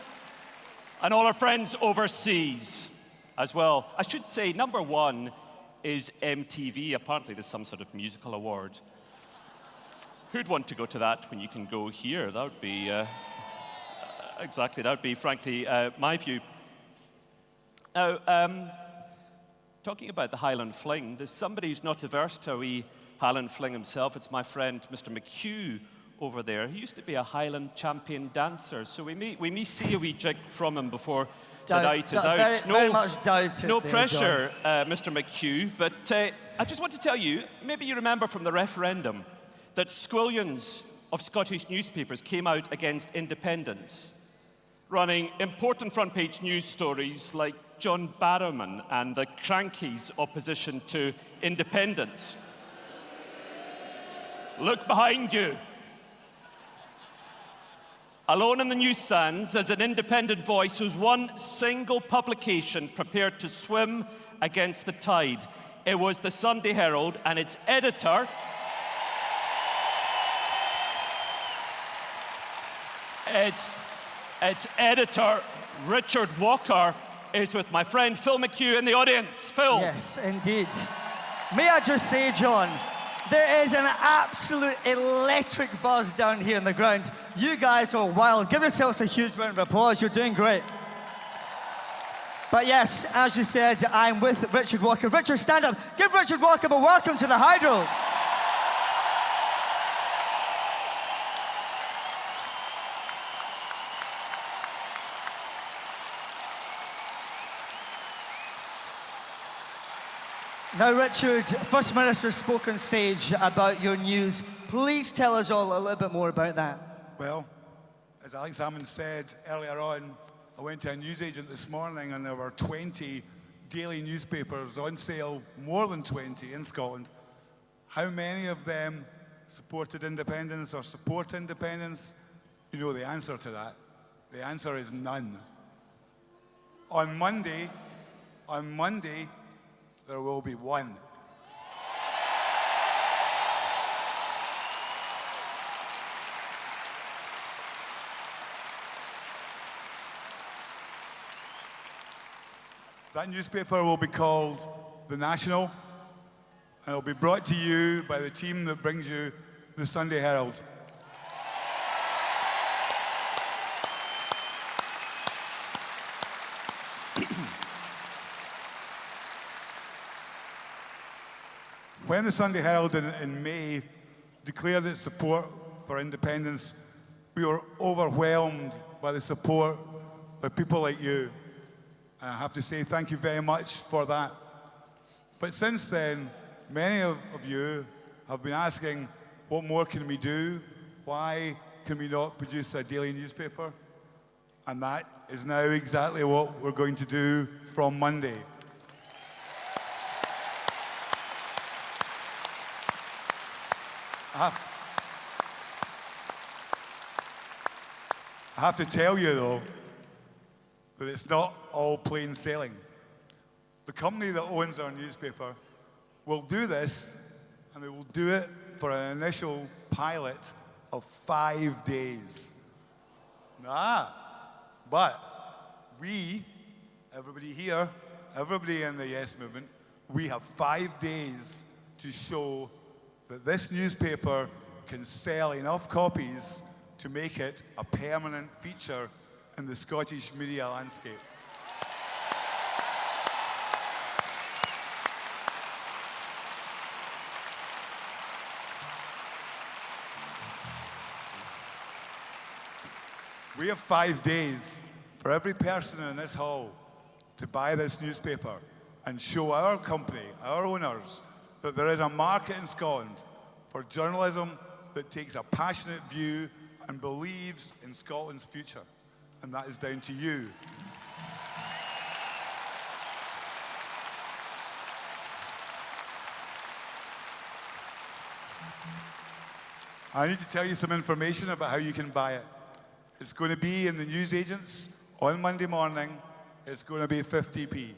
and all our friends overseas as well. I should say #1 is MTV. Apparently there's some sort of musical award. Who'd want to go to that when you can go here? That would be, exactly, that would be frankly my view. Now, talking about the Highland Fling, there's somebody who's not averse to a wee Highland Fling himself. It's my friend, Mr. McHugh, over there. He used to be a Highland champion dancer, so we may see a wee jig from him before the night is out. Very much doubt it. No pressure, Mr. McHugh, but I just want to tell you, maybe you remember from the referendum that squillions of Scottish newspapers came out against independence, running important front-page news stories like John Barrowman and the Crankies' opposition to independence. Look behind you. Alone in the newsstands as an independent voice was one single publication prepared to swim against the tide. It was the Sunday Herald, and its editor, its editor, Richard Walker, is with my friend Phil McHugh in the audience. Phil. Yes, indeed. May I just say, John, there is an absolute electric buzz down here in the ground. You guys are wild. Give yourselves a huge round of applause. You're doing great. But yes, as you said, I'm with Richard Walker. Richard, stand up. Give Richard Walker a welcome to the Hydro. Now, Richard, First Minister spoke on stage about your news. Please tell us all a little bit more about that. Well, as Alex Salmond said earlier on, I went to a newsagent this morning and there were 20 daily newspapers on sale, more than 20 in Scotland. How many of them supported independence or support independence? You know the answer to that. The answer is none. On Monday, there will be one. That newspaper will be called The National, and it'll be brought to you by the team that brings you the Sunday Herald. When the Sunday Herald in May declared its support for independence, we were overwhelmed by the support by people like you. And I have to say thank you very much for that. But since then, many of you have been asking, what more can we do? Why can we not produce a daily newspaper? And that is now exactly what we're going to do from Monday. I have to tell you, though, that it's not all plain sailing. The company that owns our newspaper will do this, and they will do it for an initial pilot of 5 days. But we, everybody here, everybody in the Yes Movement, we have 5 days to show that this newspaper can sell enough copies to make it a permanent feature in the Scottish media landscape. We have 5 days for every person in this hall to buy this newspaper and show our company, our owners, that there is a market in Scotland for journalism that takes a passionate view and believes in Scotland's future. And that is down to you. I need to tell you some information about how you can buy it. It's going to be in the newsagents on Monday morning. It's going to be 50p.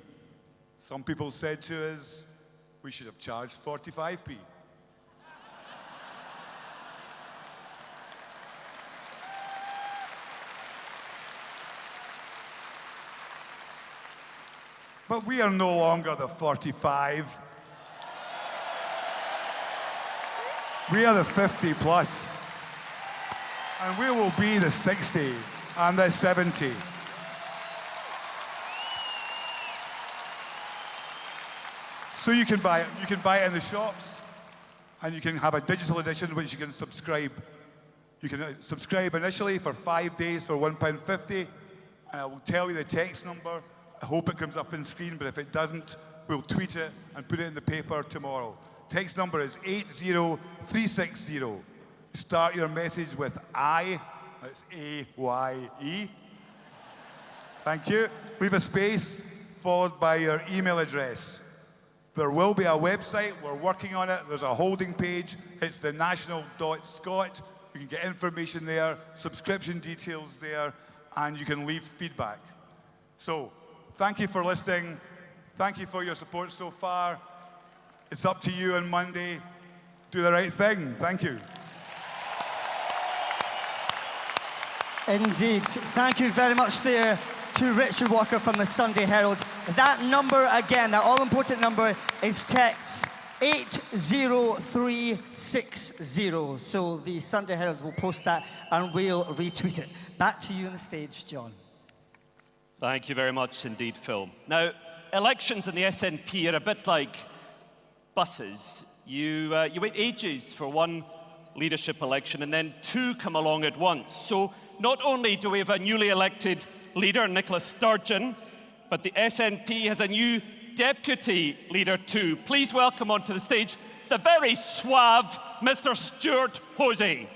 Some people said to us, we should have charged 45p. But we are no longer the 45. We are the 50 plus. And we will be the 60 and the 70. So you can buy it. You can buy it in the shops, and you can have a digital edition which you can subscribe. You can subscribe initially for 5 days for £1.50, and I will tell you the text number. I hope it comes up on screen, but if it doesn't, we'll tweet it and put it in the paper tomorrow. Text number is 80360. You start your message with I, that's A-Y-E. Thank you. Leave a space, followed by your email address. There will be a website, we're working on it. There's a holding page, it's thenational.scot. You can get information there, subscription details there, and you can leave feedback. So, thank you for listening. Thank you for your support so far. It's up to you on Monday. Do the right thing. Thank you. Indeed. Thank you very much there to Richard Walker from the Sunday Herald. That number again, that all-important number, is text 80360. So the Sunday Herald will post that and we'll retweet it. Back to you on the stage, John. Thank you very much indeed, Phil. Now, elections in the SNP are a bit like buses. You wait ages for one leadership election and then two come along at once. So not only do we have a newly elected leader, Nicola Sturgeon, but the SNP has a new deputy leader too. Please welcome onto the stage the very suave Mr. Stuart Hosie.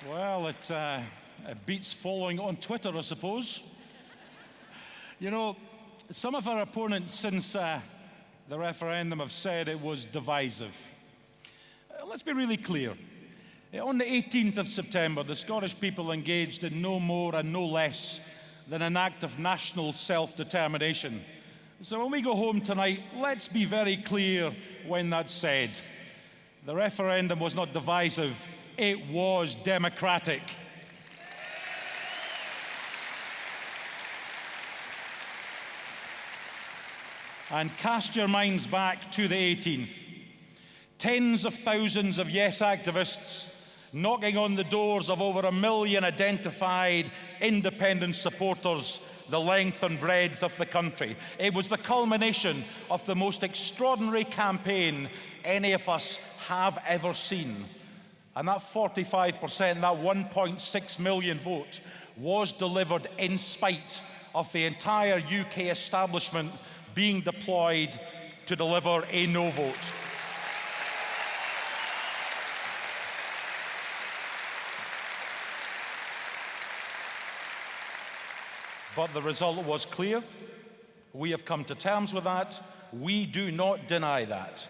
Well, it beats following on Twitter, I suppose. You know, some of our opponents since the referendum have said it was divisive. Let's be really clear. On the 18th of September, the Scottish people engaged in no more and no less than an act of national self-determination. So when we go home tonight, let's be very clear when that's said. The referendum was not divisive. It was democratic. And cast your minds back to the 18th. Tens of thousands of Yes activists knocking on the doors of over 1 million identified independent supporters the length and breadth of the country. It was the culmination of the most extraordinary campaign any of us have ever seen. And that 45%, that 1.6 million vote, was delivered in spite of the entire UK establishment being deployed to deliver a no vote. But the result was clear. We have come to terms with that. We do not deny that.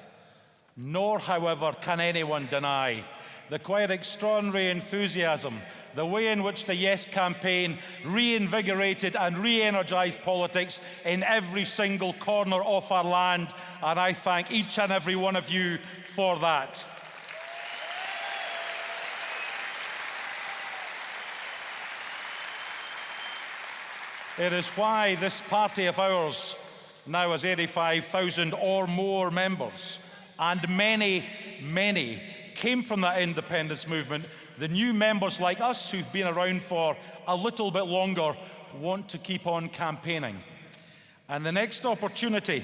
Nor, however, can anyone deny the quite extraordinary enthusiasm, the way in which the Yes campaign reinvigorated and re-energised politics in every single corner of our land, and I thank each and every one of you for that. It is why this party of ours now has 85,000 or more members, and many, many came from that independence movement. The new members like us who've been around for a little bit longer want to keep on campaigning. And the next opportunity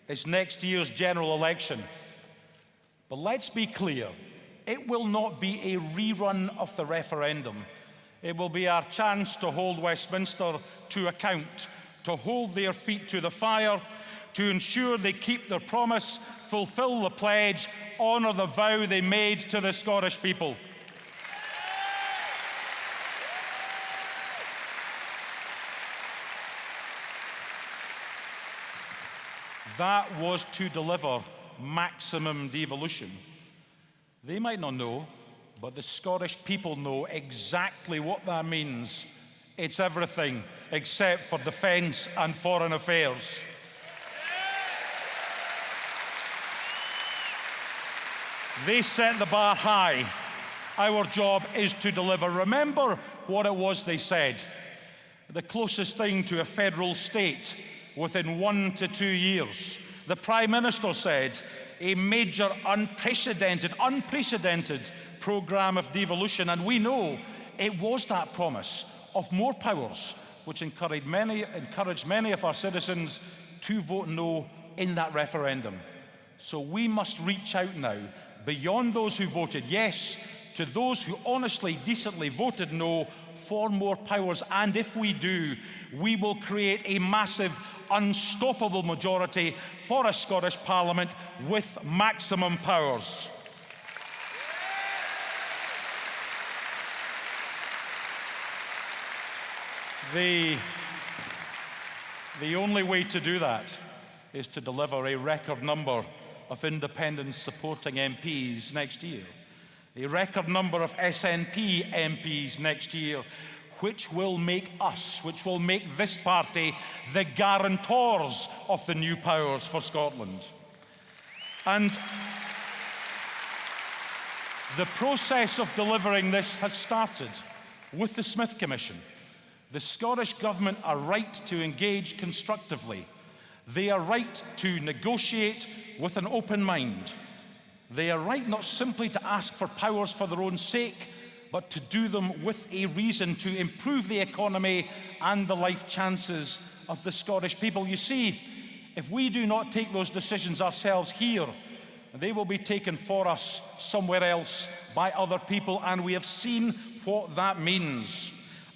is next year's general election. But let's be clear, it will not be a rerun of the referendum. It will be our chance to hold Westminster to account, to hold their feet to the fire, to ensure they keep their promise, fulfill the pledge, honour the vow they made to the Scottish people. That was to deliver maximum devolution. They might not know, but the Scottish people know exactly what that means. It's everything except for defence and foreign affairs. They set the bar high. Our job is to deliver. Remember what it was they said. The closest thing to a federal state within 1 to 2 years. The Prime Minister said a major unprecedented programme of devolution, and we know it was that promise of more powers which encouraged many of our citizens to vote no in that referendum. So we must reach out now, beyond those who voted yes, to those who honestly, decently voted no, for more powers. And if we do, we will create a massive, unstoppable majority for a Scottish Parliament with maximum powers. The only way to do that is to deliver a record number of independents supporting MPs next year, a record number of SNP MPs next year, which will make this party the guarantors of the new powers for Scotland. And the process of delivering this has started with the Smith Commission. The Scottish Government are right to engage constructively. They are right to negotiate with an open mind. They are right not simply to ask for powers for their own sake, but to do them with a reason to improve the economy and the life chances of the Scottish people. You see, if we do not take those decisions ourselves here, they will be taken for us somewhere else by other people, and we have seen what that means.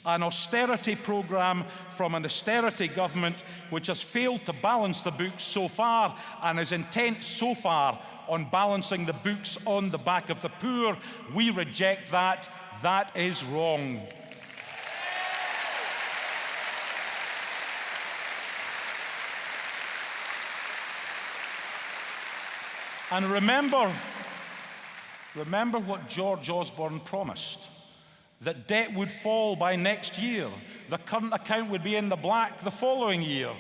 An austerity programme from an austerity government which has failed to balance the books so far and is intent so far on balancing the books on the back of the poor. We reject that. That is wrong. And remember what George Osborne promised, that debt would fall by next year. The current account would be in the black the following year,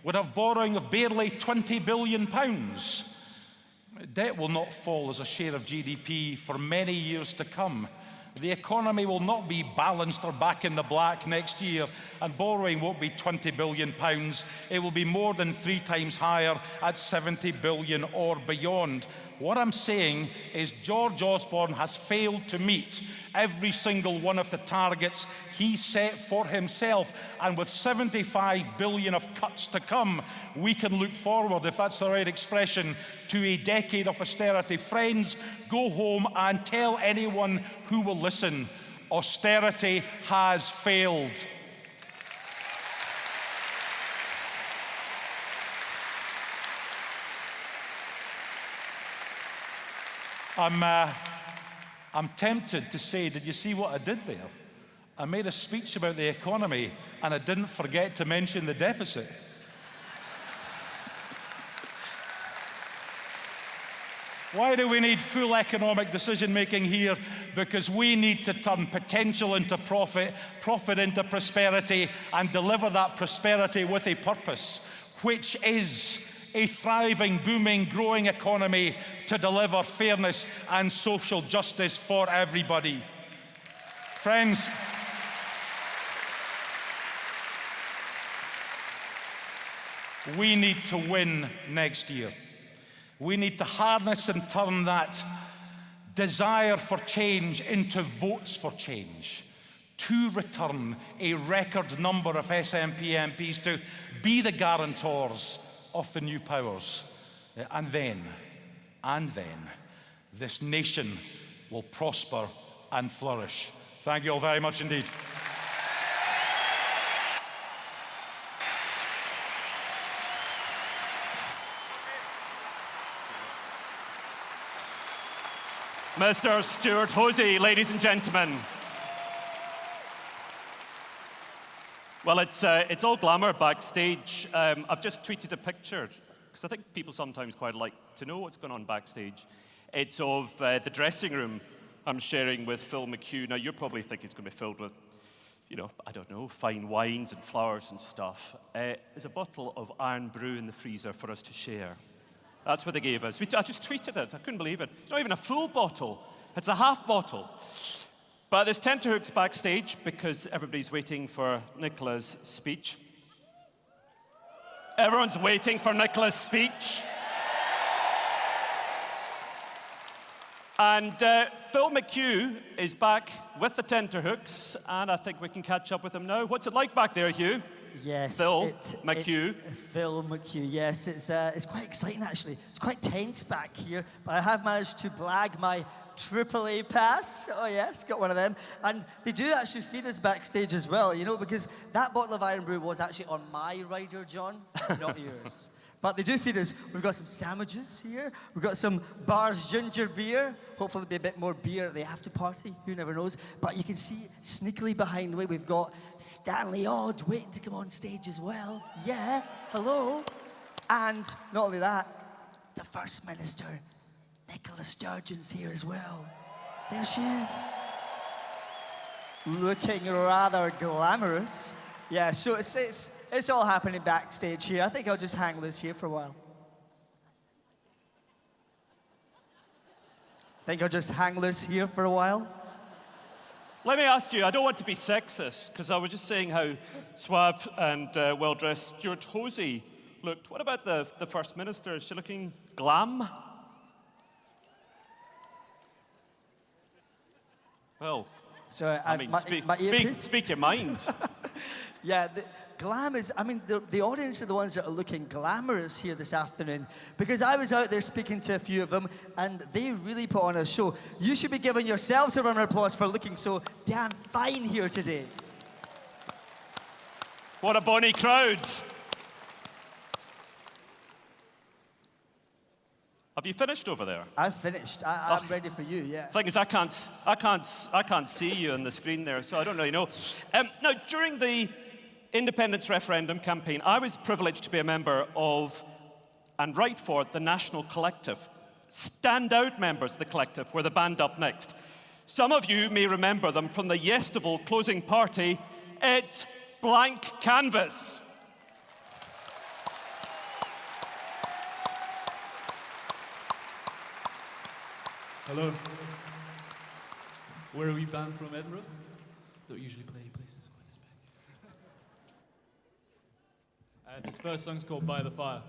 would have borrowing of barely £20 billion. Debt will not fall as a share of GDP for many years to come. The economy will not be balanced or back in the black next year, and borrowing won't be £20 billion. It will be more than 3 times higher at £70 billion or beyond. What I'm saying is George Osborne has failed to meet every single one of the targets he set for himself. And with £75 billion of cuts to come, we can look forward, if that's the right expression, to a decade of austerity. Friends, go home and tell anyone who will listen, austerity has failed. I'm tempted to say, did you see what I did there? I made a speech about the economy and I didn't forget to mention the deficit. Why do we need full economic decision-making here? Because we need to turn potential into profit, profit into prosperity, and deliver that prosperity with a purpose, which is a thriving, booming, growing economy to deliver fairness and social justice for everybody. Friends, we need to win next year. We need to harness and turn that desire for change into votes for change, to return a record number of SNP MPs to be the guarantors of the new powers. And then, this nation will prosper and flourish. Thank you all very much indeed. Mr. Stuart Hosie, ladies and gentlemen. Well, it's all glamour backstage. I've just tweeted a picture because I think people sometimes quite like to know what's going on backstage. It's of the dressing room I'm sharing with Phil McHugh. Now, you're probably thinking it's going to be filled with, you know, I don't know, fine wines and flowers and stuff. There's a bottle of iron brew in the freezer for us to share. That's what they gave us. I just tweeted it. I couldn't believe it. It's not even a full bottle. It's a half bottle. But there's tenterhooks backstage because everybody's waiting for Nicola's speech. Everyone's waiting for Nicola's speech. And Phil McHugh is back with the tenterhooks, and I think we can catch up with him now. What's it like back there, Hugh? Yes. Phil McHugh. Phil McHugh, yes. It's quite exciting, actually. It's quite tense back here, but I have managed to blag my AAA pass. Oh, yes, got one of them. And they do actually feed us backstage as well, you know, because that bottle of iron brew was actually on my rider, John, not yours. But they do feed us. We've got some sandwiches here. We've got some Bar's ginger beer. Hopefully there'll be a bit more beer at the after party. Who never knows. But you can see sneakily behind me, we've got Stanley Odd waiting to come on stage as well. Yeah, hello. And not only that, the First Minister, Nicola Sturgeon's here as well. There she is. Looking rather glamorous. Yeah, so it's all happening backstage here. I think I'll just hang loose here for a while. Think I'll just hang loose here for a while? Let me ask you, I don't want to be sexist, because I was just saying how suave and well-dressed Stuart Hosie looked. What about the First Minister? Is she looking glam? Well, so, I mean, speak your mind. Yeah, glam is, I mean, the audience are the ones that are looking glamorous here this afternoon, because I was out there speaking to a few of them, and they really put on a show. You should be giving yourselves a round of applause for looking so damn fine here today. What a bonny crowd. Have you finished over there? I've finished. I'm ready for you, yeah. Thing is, I can't see you on the screen there, so I don't really know. Now, during the independence referendum campaign, I was privileged to be a member of and write for the National Collective. Standout members of the collective were the band up next. Some of you may remember them from the Yestival closing party. It's Blank Canvas. Hello. We're a wee band from Edinburgh. Don't usually play places quite this big. This first song's called By the Fire.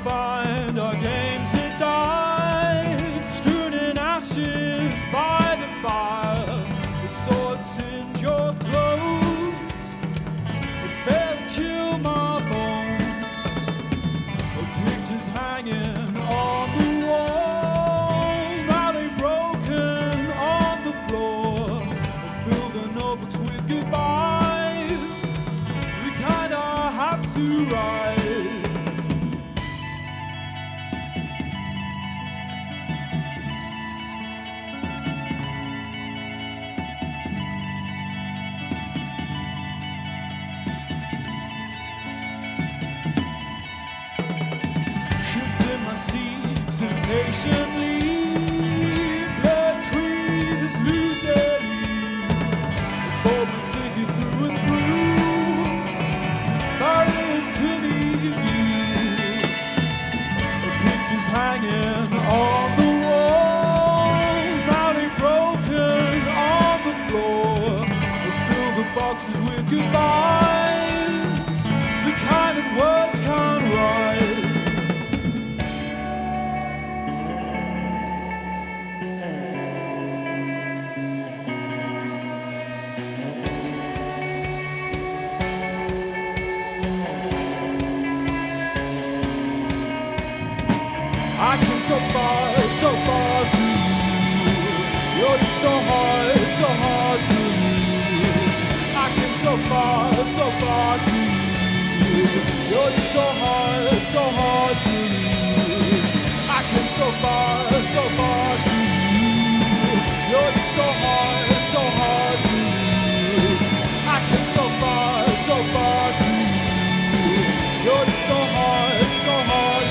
Find our games had died, strewn in ashes by the fire. The sword singed your clothes, it felt chill my bones. The pictures hanging on the wall, now they broken on the floor. I filled the notebooks with goodbyes, we kinda had to write. Patiently, blood trees lose their leaves. The foreman took it through and through. Barriers to be viewed. The pictures hanging on the wall, now they're broken on the floor. We fill the boxes with goodbyes. so far to you. You're just so hard to lose. I came so far to you. You're just so hard to lose. I came so far to you. You're just so hard to lose. I came so far to you. You're just so hard to lose.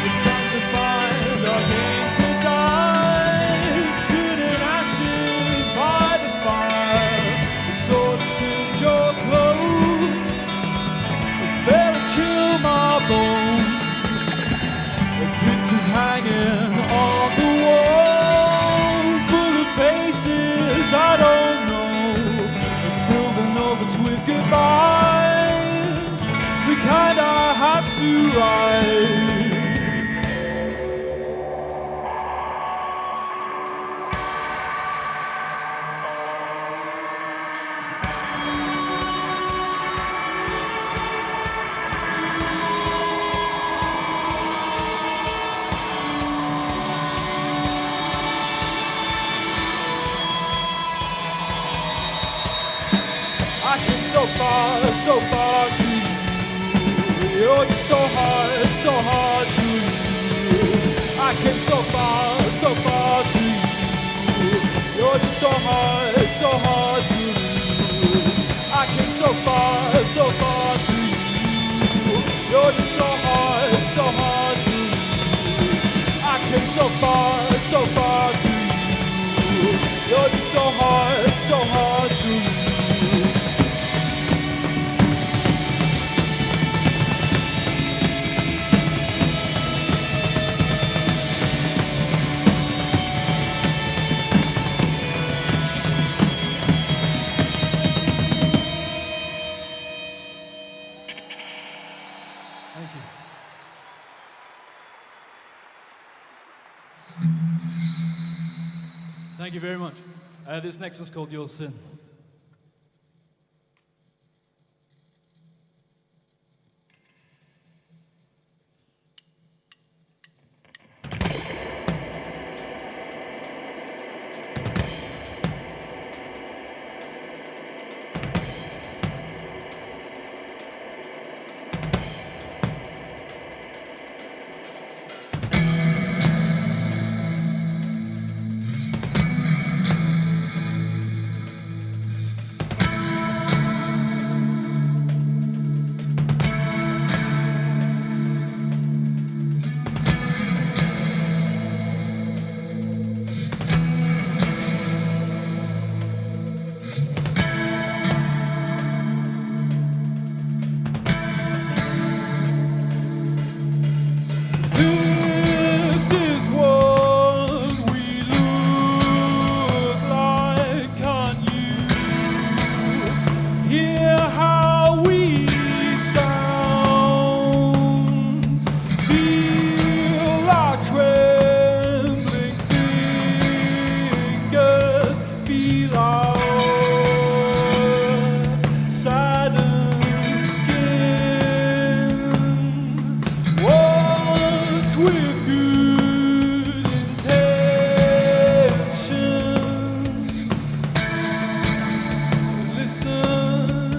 It's time to find our games to die, screwed in ashes by the fire. The swords in your clothes, they'll chill my bones. The pictures hanging on the wall, full of faces I don't know, and fill the notes with goodbyes, the kind I had to write. I came so far to you. You're just so hard to lose. I came so far to you. You're just so hard to lose. I came so far to you. You're just so hard to lose. I came so far to you. You're just so hard to lose. Thank you. Thank you very much. This next one's called Your Sin. This is what we look like. Can you hear how we sound? Feel our trembling fingers, feel our saddened skin. Watch with good intention. Listen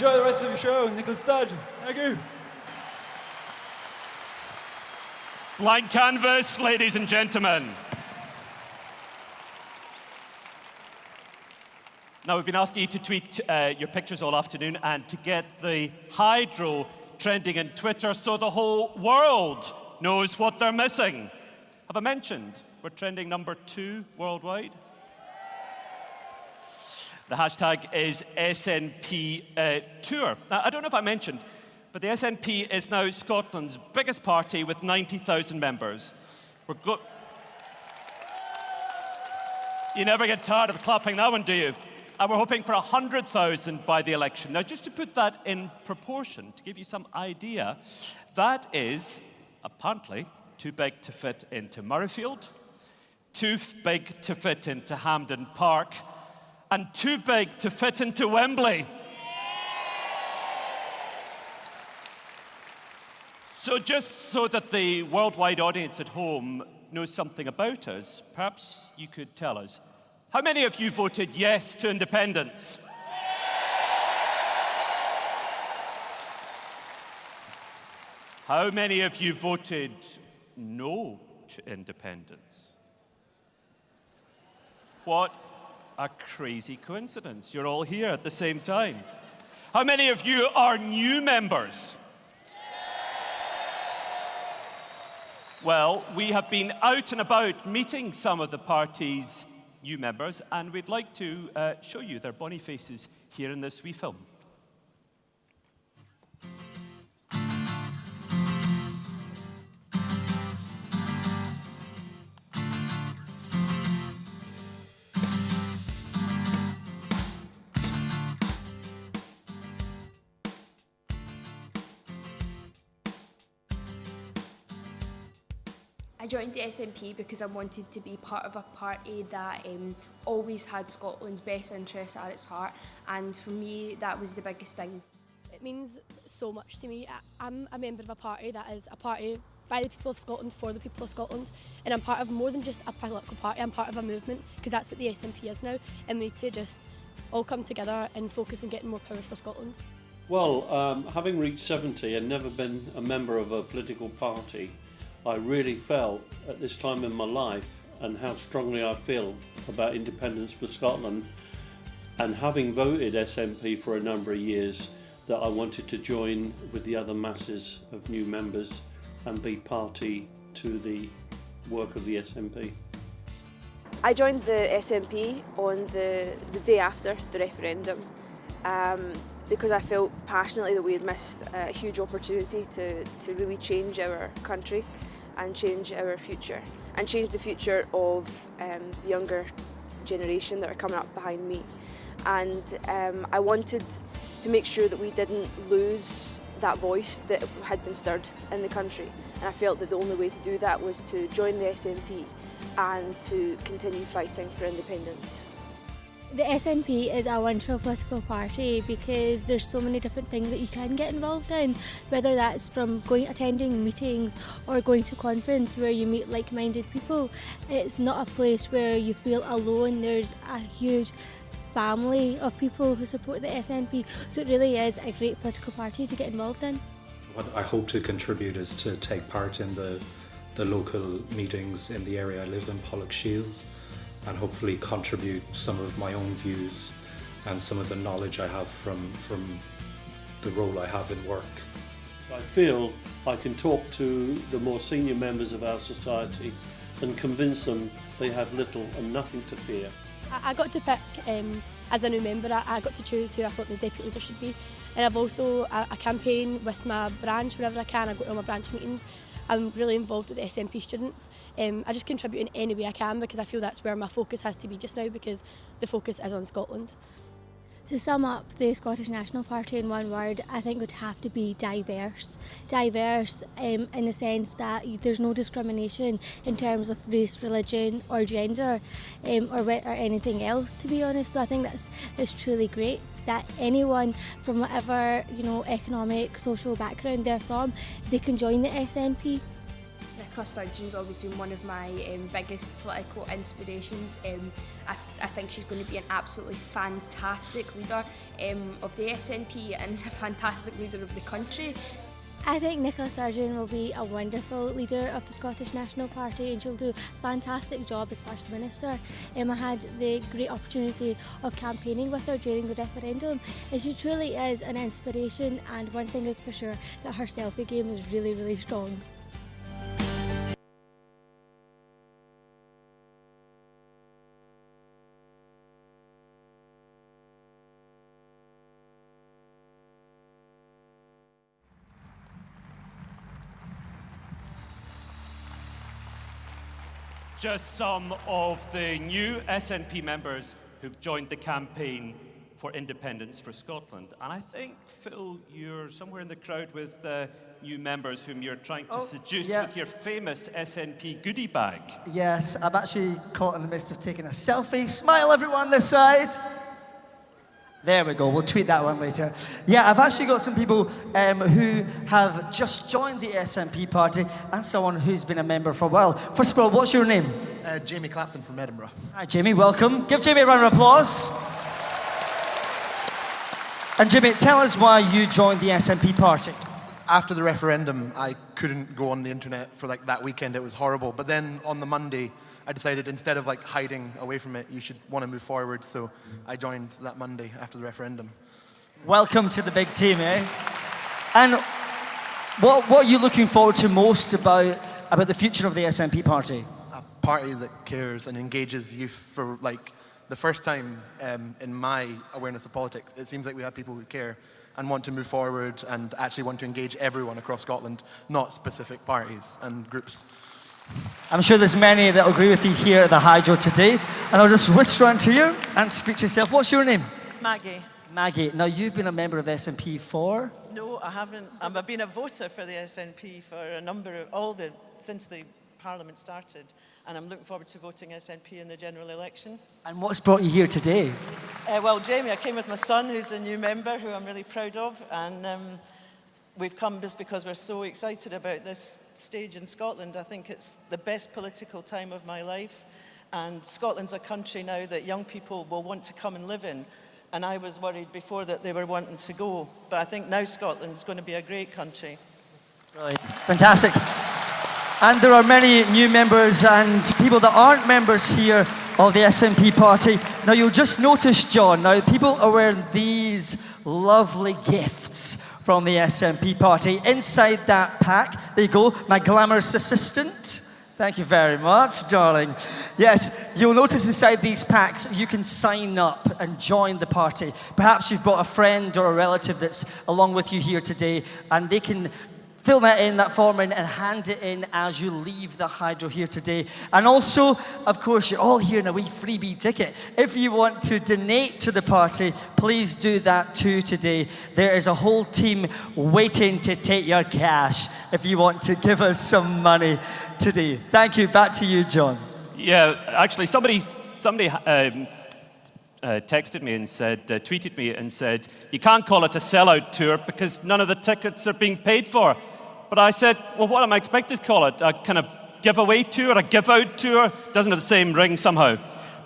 enjoy the rest of your show. Nicola Sturgeon. Thank you. Blank canvas, ladies and gentlemen. Now, we've been asking you to tweet your pictures all afternoon and to get the Hydro trending in Twitter so the whole world knows what they're missing. Have I mentioned we're trending number 2 worldwide? The hashtag is SNP Tour. Now, I don't know if I mentioned, but the SNP is now Scotland's biggest party with 90,000 members. You never get tired of clapping that one, do you? And we're hoping for 100,000 by the election. Now, just to put that in proportion, to give you some idea, that is apparently too big to fit into Murrayfield, too big to fit into Hampden Park, and too big to fit into Wembley. So just so that the worldwide audience at home knows something about us, perhaps you could tell us, how many of you voted yes to independence? How many of you voted no to independence? What a crazy coincidence. You're all here at the same time. How many of you are new members? Well, we have been out and about meeting some of the party's new members, and we'd like to show you their bonny faces here in this wee film. I joined the SNP because I wanted to be part of a party that always had Scotland's best interests at its heart, and for me that was the biggest thing. It means so much to me. I'm a member of a party that is a party by the people of Scotland for the people of Scotland, and I'm part of more than just a political party. I'm part of a movement, because that's what the SNP is now, and we need to just all come together and focus on getting more power for Scotland. Well, having reached 70 and never been a member of a political party, I really felt at this time in my life and how strongly I feel about independence for Scotland, and having voted SNP for a number of years, that I wanted to join with the other masses of new members and be party to the work of the SNP. I joined the SNP on the day after the referendum because I felt passionately that we had missed a huge opportunity to really change our country and change our future, and change the future of the younger generation that are coming up behind me. And I wanted to make sure that we didn't lose that voice that had been stirred in the country. And I felt that the only way to do that was to join the SNP and to continue fighting for independence. The SNP is a wonderful political party because there's so many different things that you can get involved in, whether that's from attending meetings or going to a conference where you meet like-minded people. It's not a place where you feel alone. There's a huge family of people who support the SNP, so it really is a great political party to get involved in. What I hope to contribute is to take part in the local meetings in the area I live in, Pollokshields, and hopefully contribute some of my own views and some of the knowledge I have from the role I have in work. I feel I can talk to the more senior members of our society and convince them they have little and nothing to fear. I got to pick, as a new member, I got to choose who I thought the deputy leader should be. And I've also a campaign with my branch whenever I can. I go to all my branch meetings. I'm really involved with the SNP students. I just contribute in any way I can because I feel that's where my focus has to be just now, because the focus is on Scotland. To sum up the Scottish National Party in one word, I think would have to be diverse. Diverse in the sense that there's no discrimination in terms of race, religion or gender or anything else, to be honest. So I think that's truly great, that anyone from whatever economic, social background they're from, they can join the SNP. Nicola Sturgeon's always been one of my biggest political inspirations. I think she's going to be an absolutely fantastic leader of the SNP and a fantastic leader of the country. I think Nicola Sturgeon will be a wonderful leader of the Scottish National Party, and she'll do a fantastic job as First Minister. I had the great opportunity of campaigning with her during the referendum, and she truly is an inspiration, and one thing is for sure, that her selfie game is really, really strong. Just some of the new SNP members who've joined the campaign for independence for Scotland. And I think, Phil, you're somewhere in the crowd with new members whom you're trying to seduce with your famous SNP goodie bag. Yes, I'm actually caught in the midst of taking a selfie. Smile, everyone, this side. There we go, we'll tweet that one later. Yeah, I've actually got some people who have just joined the SNP party and someone who's been a member for a while. First of all, what's your name? Jamie Clapton from Edinburgh. Hi, Jamie, welcome. Give Jamie a round of applause. And Jamie, tell us why you joined the SNP party. After the referendum, I couldn't go on the internet for like that weekend. It was horrible. But then on the Monday, I decided instead of like hiding away from it, you should want to move forward. So I joined that Monday after the referendum. Welcome to the big team, eh? And what are you looking forward to most about the future of the SNP party? A party that cares and engages youth for like the first time in my awareness of politics. It seems like we have people who care and want to move forward and actually want to engage everyone across Scotland, not specific parties and groups. I'm sure there's many that will agree with you here at the Hydro today. And I'll just whisper onto you and speak to yourself. What's your name? It's Maggie. Maggie. Now, you've been a member of SNP for? No, I haven't. I've been a voter for the SNP for a number of, since the Parliament started. And I'm looking forward to voting SNP in the general election. And what's brought you here today? Well, Jamie, I came with my son, who's a new member, who I'm really proud of. And we've come just because we're so excited about this stage in Scotland. I think it's the best political time of my life, and Scotland's a country now that young people will want to come and live in, and I was worried before that they were wanting to go, but I think now Scotland's going to be a great country. Brilliant. Fantastic. And there are many new members and people that aren't members here of the SNP party. Now you'll just notice, John, now people are wearing these lovely gifts from the SNP party. Inside that pack, there you go, my glamorous assistant. Thank you very much, darling. Yes, you'll notice inside these packs, you can sign up and join the party. Perhaps you've brought a friend or a relative that's along with you here today, and they can fill that form in and hand it in as you leave the Hydro here today. And also, of course, you're all here in a wee freebie ticket. If you want to donate to the party, please do that too today. There is a whole team waiting to take your cash if you want to give us some money today. Thank you. Back to you, John. Yeah, actually, somebody texted me and said, tweeted me and said, you can't call it a sellout tour because none of the tickets are being paid for. But I said, well, what am I expected to call it? A kind of giveaway tour, a give-out tour? Doesn't have the same ring somehow.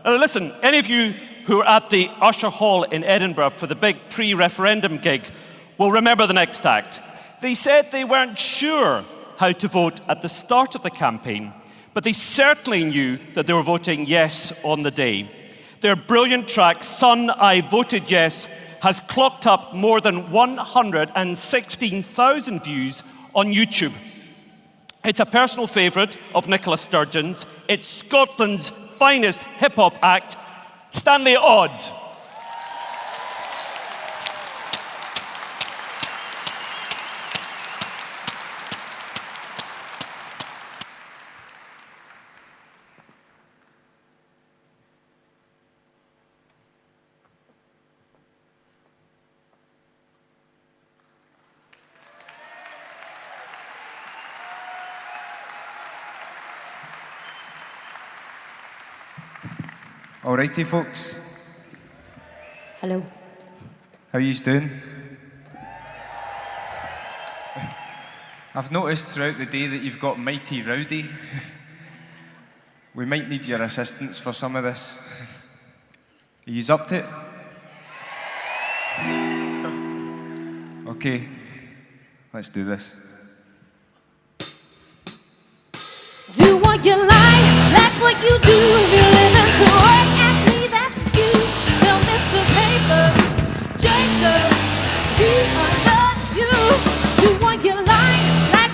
Now listen, any of you who were at the Usher Hall in Edinburgh for the big pre-referendum gig will remember the next act. They said they weren't sure how to vote at the start of the campaign, but they certainly knew that they were voting yes on the day. Their brilliant track, Son, I Voted Yes, has clocked up more than 116,000 views on YouTube. It's a personal favourite of Nicola Sturgeon's. It's Scotland's finest hip-hop act, Stanley Odd. Alrighty, folks. Hello. How are you doing? I've noticed throughout the day that you've got mighty rowdy. We might need your assistance for some of this. Are you up to it? Okay, let's do this. Do what you like what you do. If you're living to work, ask me, that's you. Tell Mr. Paper, Jacob, we love you. Do what you like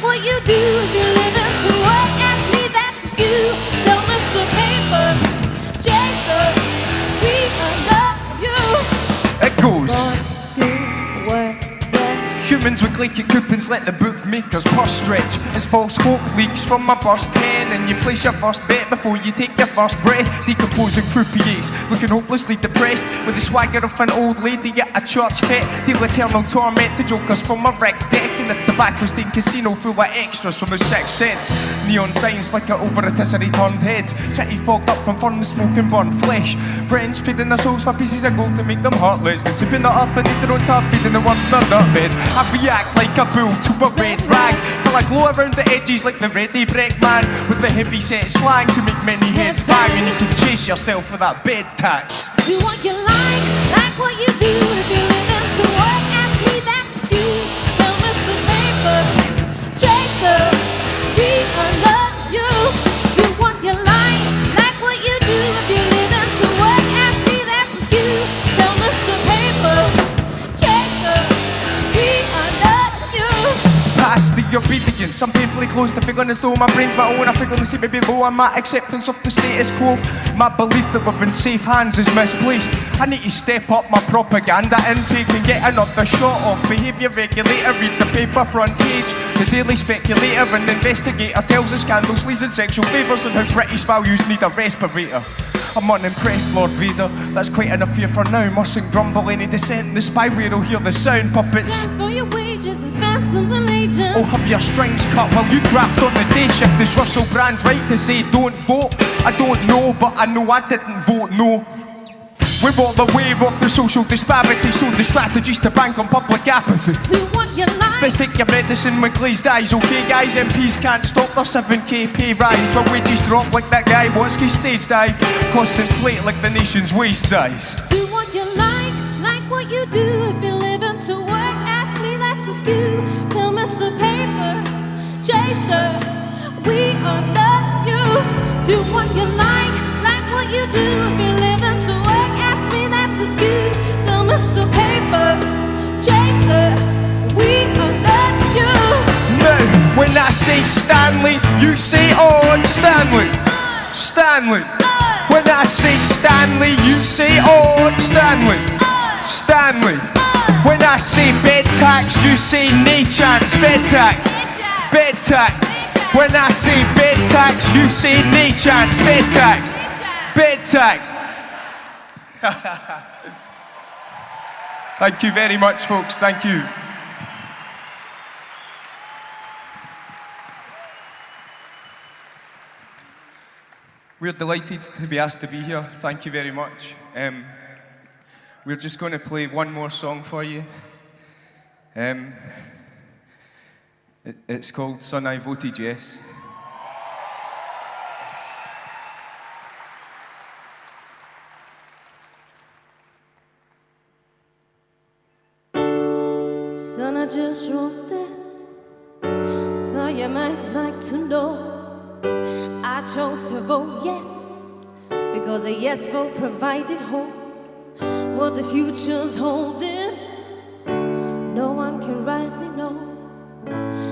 what you do. If you're living to work, ask me, that's you. Tell Mr. Paper, Jacob, we love you. It goes. School, work, Humans with glacial coupons let the bookmakers purse stretch as false hope leaks from my burst pen, and you place your first bet before you take your first breath. Decomposing croupiers looking hopelessly depressed with the swagger of an old lady at a church fete. Deal eternal torment to jokers from a wrecked deck in a tobacco-stained casino full of extras from the 6 cents. Neon signs flicker over rotisserie turned heads. City fogged up from furnace smoke and burnt flesh. Friends trading their souls for pieces of gold to make them heartless. Then sweeping that up beneath their own tub, feeding the worms in their dirt bed. I react like a bull to a red rag till I glow around the edges like the ready break man with the heavy set slang to make many heads bang, and you can chase yourself for that bed tax. Do what you like what you do. If you're living to work, ask me, that's you. Tell Mr. Paper, Jacob, we love you. Do what you like what you do. If you're living to work, ask me, that's you. Tell Mr. Paper, Jacob, we love you. Past the obedience, I'm painfully close to feeling as though my brain's my own. I frequently see me below on my acceptance of the status quo. My belief that we're in safe hands is misplaced. I need to step up my propaganda intake and get another shot of behaviour regulator. Read the paper front page. The Daily Speculator and Investigator tells the scandal, sleaze and sexual favours and how British values need a respirator. I'm unimpressed, Lord Vader. That's quite enough here for now. Mustn't grumble any dissent in the spyware will hear the sound puppets. Dance for your wages and phantoms and agents. Oh, have your strings cut while you graft on the day shift. Is Russell Brand right to say don't vote? I don't know, but I know I didn't vote no. We're all aware of the social disparity, so the strategy's to bank on public apathy. Do what you like. Best take your medicine with glazed eyes. Okay guys, MPs can't stop their 7k pay rise. While wages drop like that guy wants his stage dive. Costs inflate like the nation's waist size. Do what you like what you do. If you're living to work, ask me, that's askew. Tell Mr. Paper, Jason, we love you. Do what you like what you do. If you're living to work, ask me, that's askew. Tell Mr. Paper, Jason, we love you. Now, when I say Stanley, you say Odd. Stanley, Stanley. When I say Stanley, you say Odd. Stanley, Stanley. When I say bed tax, you say nay chance. Bed tax, bed tax. When I say bed tax, you say nay chance. Bed tax, bed tax. Thank you very much, folks. Thank you. We're delighted to be asked to be here. Thank you very much. We're just going to play one more song for you. It's called Son, I Voted Yes. Son, I just wrote this. Thought you might like to know. I chose to vote yes because a yes vote provided hope. What the future's holding, no one can rightly know.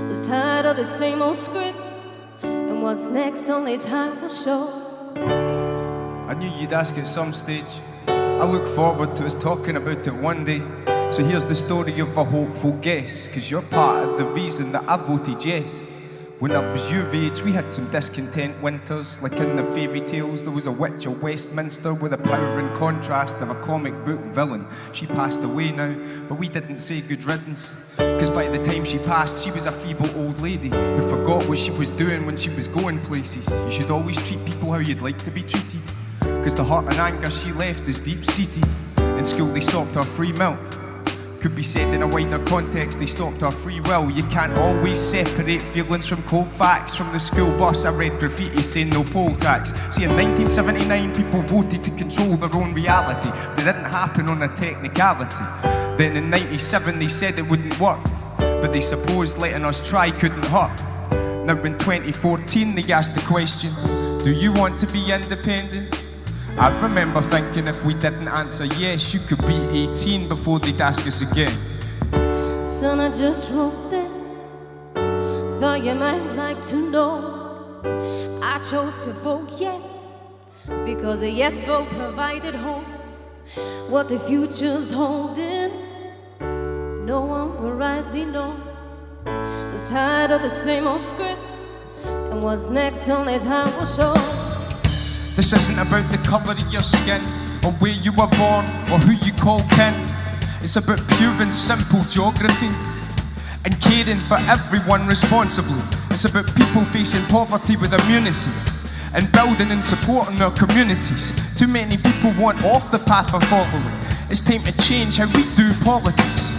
Was tired of the same old script, and what's next only time will show. I knew you'd ask at some stage. I look forward to us talking about it one day. So here's the story of a hopeful guess, 'cause you're part of the reason that I voted yes. When I was your age, we had some discontent winters. Like in the fairy tales, there was a witch of Westminster with the power and contrast of a comic book villain. She passed away now, but we didn't say good riddance. 'Cause by the time she passed, she was a feeble old lady who forgot what she was doing when she was going places. You should always treat people how you'd like to be treated, 'cause the hurt and anger she left is deep-seated. In school they stopped her free milk, could be said in a wider context, they stopped our free will. You can't always separate feelings from cold facts. From the school bus I read graffiti saying no poll tax. See, in 1979 people voted to control their own reality, but it didn't happen on a technicality. Then in 97 they said it wouldn't work, but they supposed letting us try couldn't hurt. Now in 2014 they asked the question, do you want to be independent? I remember thinking if we didn't answer yes, you could be 18 before they'd ask us again. Son, I just wrote this, thought you might like to know. I chose to vote yes, because a yes vote provided hope. What the future's holding, no one will rightly know. Was tired of the same old script, and what's next only time will show. This isn't about the colour of your skin, or where you were born, or who you call kin. It's about pure and simple geography, and caring for everyone responsibly. It's about people facing poverty with immunity, and building and supporting our communities. Too many people want off the path we're following. It's time to change how we do politics.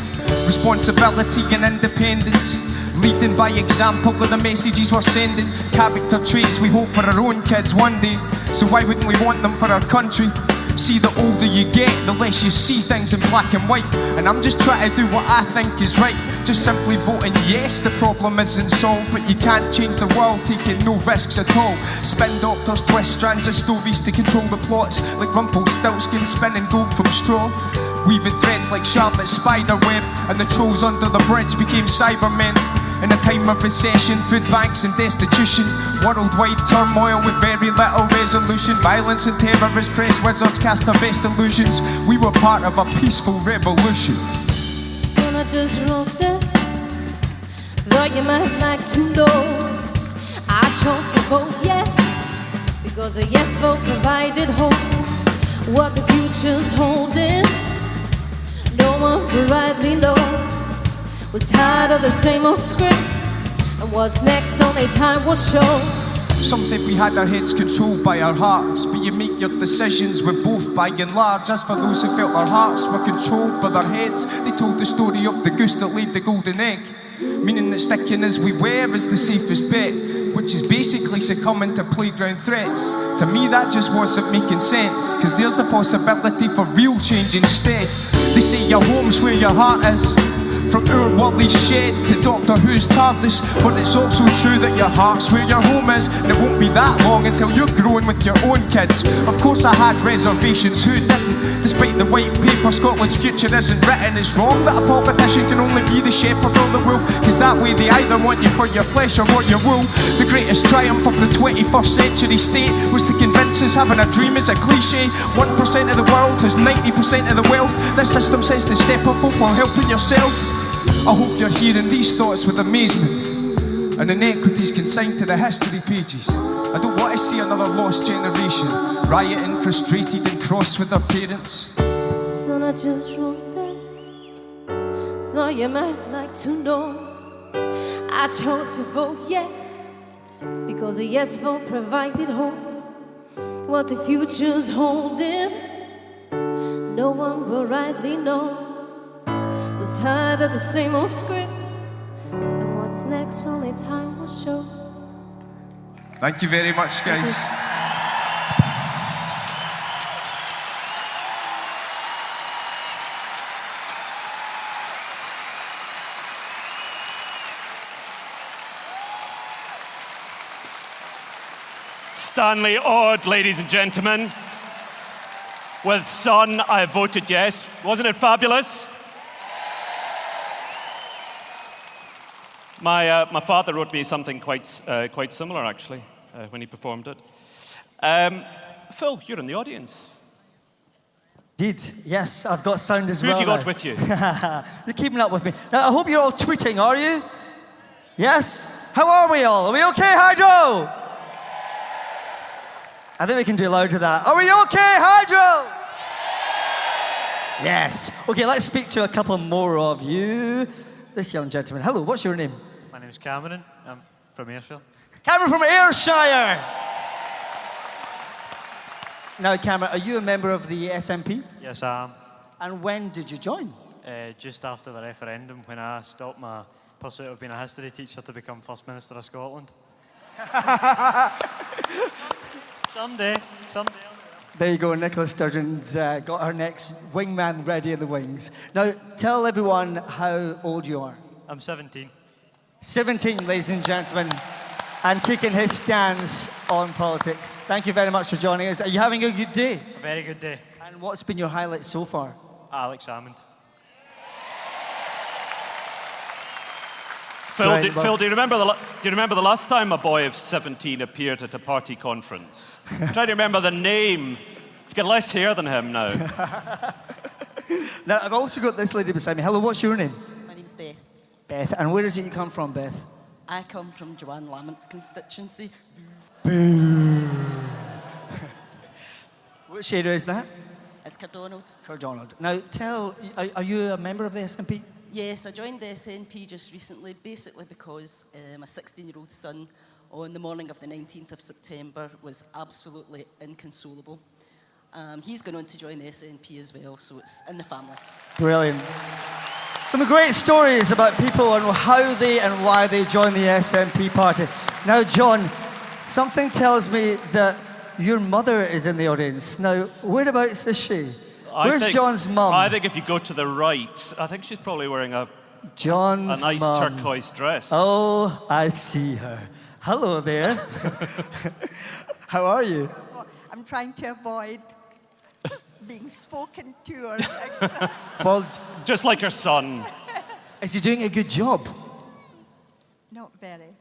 Responsibility and independence, leading by example of the messages we're sending. Character traits we hope for our own kids one day, so why wouldn't we want them for our country? See, the older you get, the less you see things in black and white. And I'm just trying to do what I think is right. Just simply voting yes, the problem isn't solved, but you can't change the world taking no risks at all. Spin doctors twist strands of stories to control the plots, like Rumpelstiltskin spinning gold from straw. Weaving threads like Charlotte's spiderweb, and the trolls under the bridge became Cybermen. In a time of recession, food banks and destitution, worldwide turmoil with very little resolution, violence and terrorist press wizards cast their best illusions. We were part of a peaceful revolution. Son, I just wrote this, thought you might like to know. I chose to vote yes, because a yes vote provided hope. What the future's holding, no one will rightly know. Was tired of the same old script, and what's next only time will show. Some said we had our heads controlled by our hearts, but you make your decisions with both by and large. As for those who felt their hearts were controlled by their heads, they told the story of the goose that laid the golden egg, meaning that sticking as we were is the safest bet, which is basically succumbing to playground threats. To me that just wasn't making sense, cause there's a possibility for real change instead. They say your home's where your heart is, from our Wally's shed to Doctor Who's TARDIS, but it's also true that your heart's where your home is, and it won't be that long until you're growing with your own kids. Of course I had reservations, who didn't? Despite the white paper, Scotland's future isn't written. It's wrong that a politician can only be the shepherd or the wolf, cause that way they either want you for your flesh or what your wool. The greatest triumph of the 21st century state was to convince us having a dream is a cliche. 1% of the world has 90% of the wealth. This system says to step up while helping yourself. I hope you're hearing these thoughts with amazement, and inequities consigned to the history pages. I don't want to see another lost generation rioting, frustrated and cross with their parents. Son, I just wrote this, thought you might like to know. I chose to vote yes, because a yes vote provided hope. What the future's holding, no one will rightly know. Was tired of the same old script, and what's next only time will show. Thank you very much, guys. Stanley Odd, ladies and gentlemen. With Son, I voted yes. Wasn't it fabulous? My father wrote me something quite similar, actually, when he performed it. Phil, you're in the audience. Did, yes, I've got sound as Who well. have you got now. with you? You're keeping up with me. Now, I hope you're all tweeting, are you? Yes? How are we all? Are we okay, Hydro? I think we can do louder that. Are we okay, Hydro? Yes. Okay, let's speak to a couple more of you. This young gentleman. Hello, what's your name? My name is Cameron. I'm from Ayrshire. Cameron from Ayrshire. Now, Cameron, are you a member of the SNP? Yes, I am. And when did you join? just after the referendum when I stopped my pursuit of being a history teacher to become First Minister of Scotland. Someday. There you go, Nicola Sturgeon's got her next wingman ready in the wings. Now, tell everyone how old you are. I'm 17. 17, ladies and gentlemen, and taking his stance on politics. Thank you very much for joining us. Are you having a good day? A very good day. And what's been your highlight so far? Alex Salmond. Phil, do you remember the last time a boy of 17 appeared at a party conference? I'm trying to remember the name. He's got less hair than him now. Now, I've also got this lady beside me. Hello, what's your name? My name's Beth. Beth, and where is it you come from, Beth? I come from Joanne Lamont's constituency. Boo. Which area is that? It's Cardonald. Cardonald. Now, are you a member of the SNP? Yes, I joined the SNP just recently, basically because my 16-year-old son, on the morning of the 19th of September, was absolutely inconsolable. He's going on to join the SNP as well, so it's in the family. Brilliant. Some great stories about people and how they and why they joined the SNP party. Now, John, something tells me that your mother is in the audience. Now, whereabouts is she? Where's John's mum? I think if you go to the right, I think she's probably wearing a nice mum. turquoise dress. Oh, I see her. Hello there. How are you? I'm trying to avoid being spoken to. Well, just like her son. Is he doing a good job? Not very.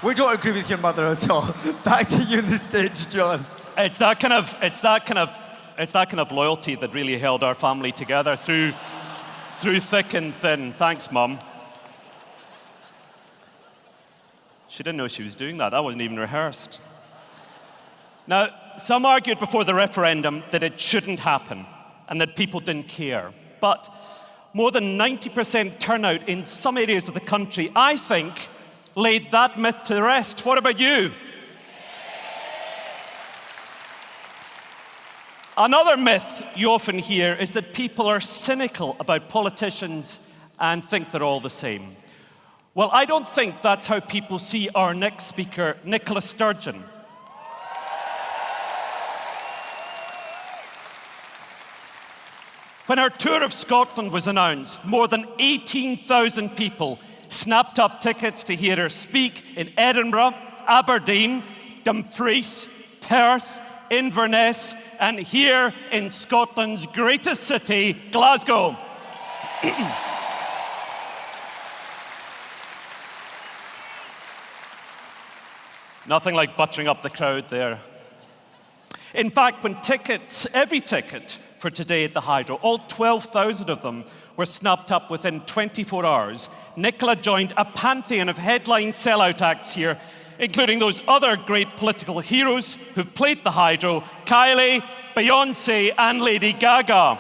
We don't agree with your mother at all. Back to you on the stage, John. It's that kind of loyalty that really held our family together through thick and thin. Thanks, Mum. She didn't know she was doing that. That wasn't even rehearsed. Now, some argued before the referendum that it shouldn't happen and that people didn't care. But more than 90% turnout in some areas of the country, I think, laid that myth to rest. What about you? Another myth you often hear is that people are cynical about politicians and think they're all the same. Well, I don't think that's how people see our next speaker, Nicola Sturgeon. When her tour of Scotland was announced, more than 18,000 people snapped up tickets to hear her speak in Edinburgh, Aberdeen, Dumfries, Perth, Inverness, and here in Scotland's greatest city, Glasgow. Nothing like buttering up the crowd there. In fact, when every ticket for today at the Hydro, all 12,000 of them were snapped up within 24 hours, Nicola joined a pantheon of headline sellout acts here, including those other great political heroes who've played the Hydro, Kylie, Beyoncé, and Lady Gaga.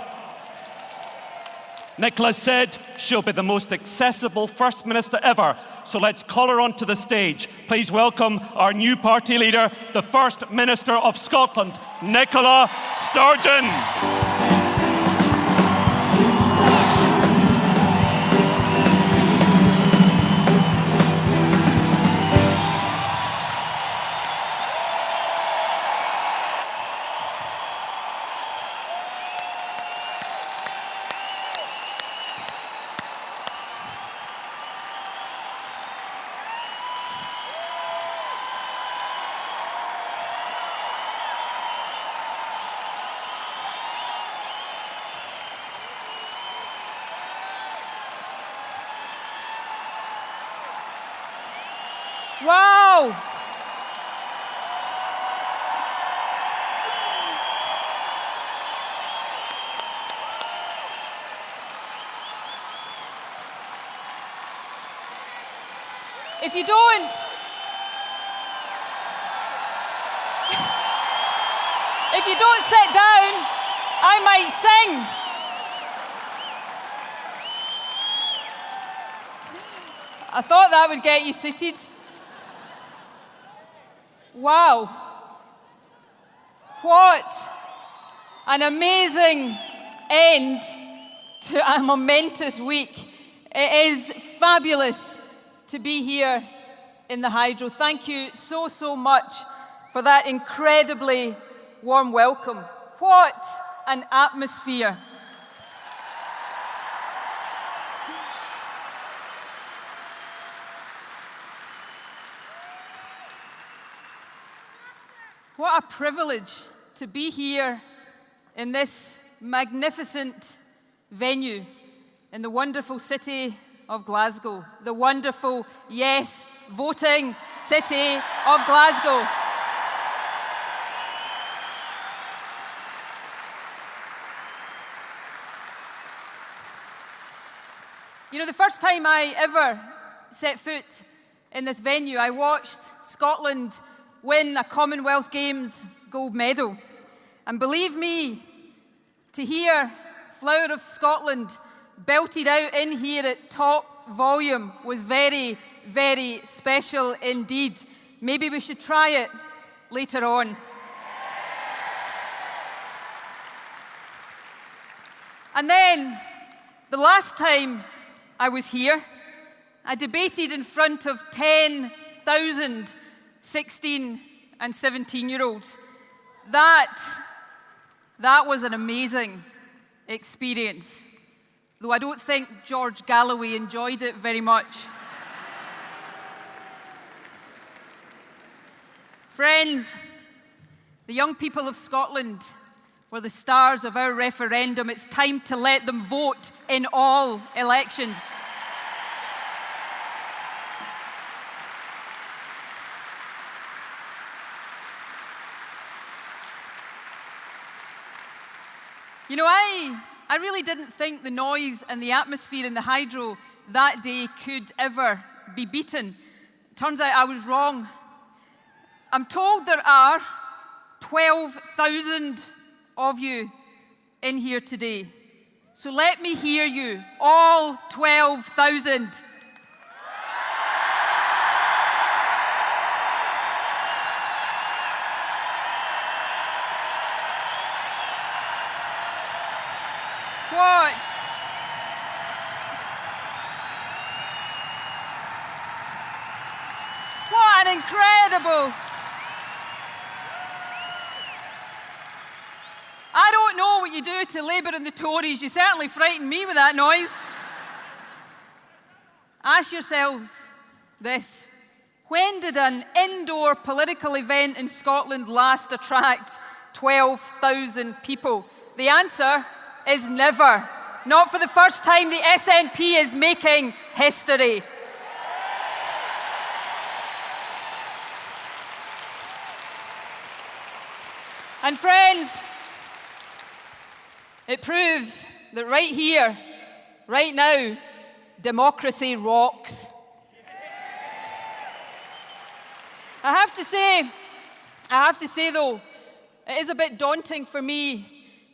Nicola said she'll be the most accessible First Minister ever, so let's call her onto the stage. Please welcome our new party leader, the First Minister of Scotland, Nicola Sturgeon. Wow! If you don't sit down, I might sing. I thought that would get you seated. Wow. What an amazing end to a momentous week. It is fabulous to be here in the Hydro. Thank you so much for that incredibly warm welcome. What an atmosphere. What a privilege to be here in this magnificent venue in the wonderful city of Glasgow, the wonderful, yes, voting city of Glasgow. You know, the first time I ever set foot in this venue, I watched Scotland win a Commonwealth Games gold medal. And believe me, to hear Flower of Scotland belted out in here at top volume was very, very special indeed. Maybe we should try it later on. And then, the last time I was here, I debated in front of 10,000 16 and 17-year-olds. That was an amazing experience, though I don't think George Galloway enjoyed it very much. Friends, the young people of Scotland were the stars of our referendum. It's time to let them vote in all elections. You know, I really didn't think the noise and the atmosphere in the Hydro that day could ever be beaten. Turns out I was wrong. I'm told there are 12,000 of you in here today. So let me hear you, all 12,000. What an incredible... I don't know what you do to Labour and the Tories. You certainly frightened me with that noise. Ask yourselves this. When did an indoor political event in Scotland last attract 12,000 people? The answer is never. Not for the first time. The SNP is making history. And friends, it proves that right here, right now, democracy rocks. I have to say though, it is a bit daunting for me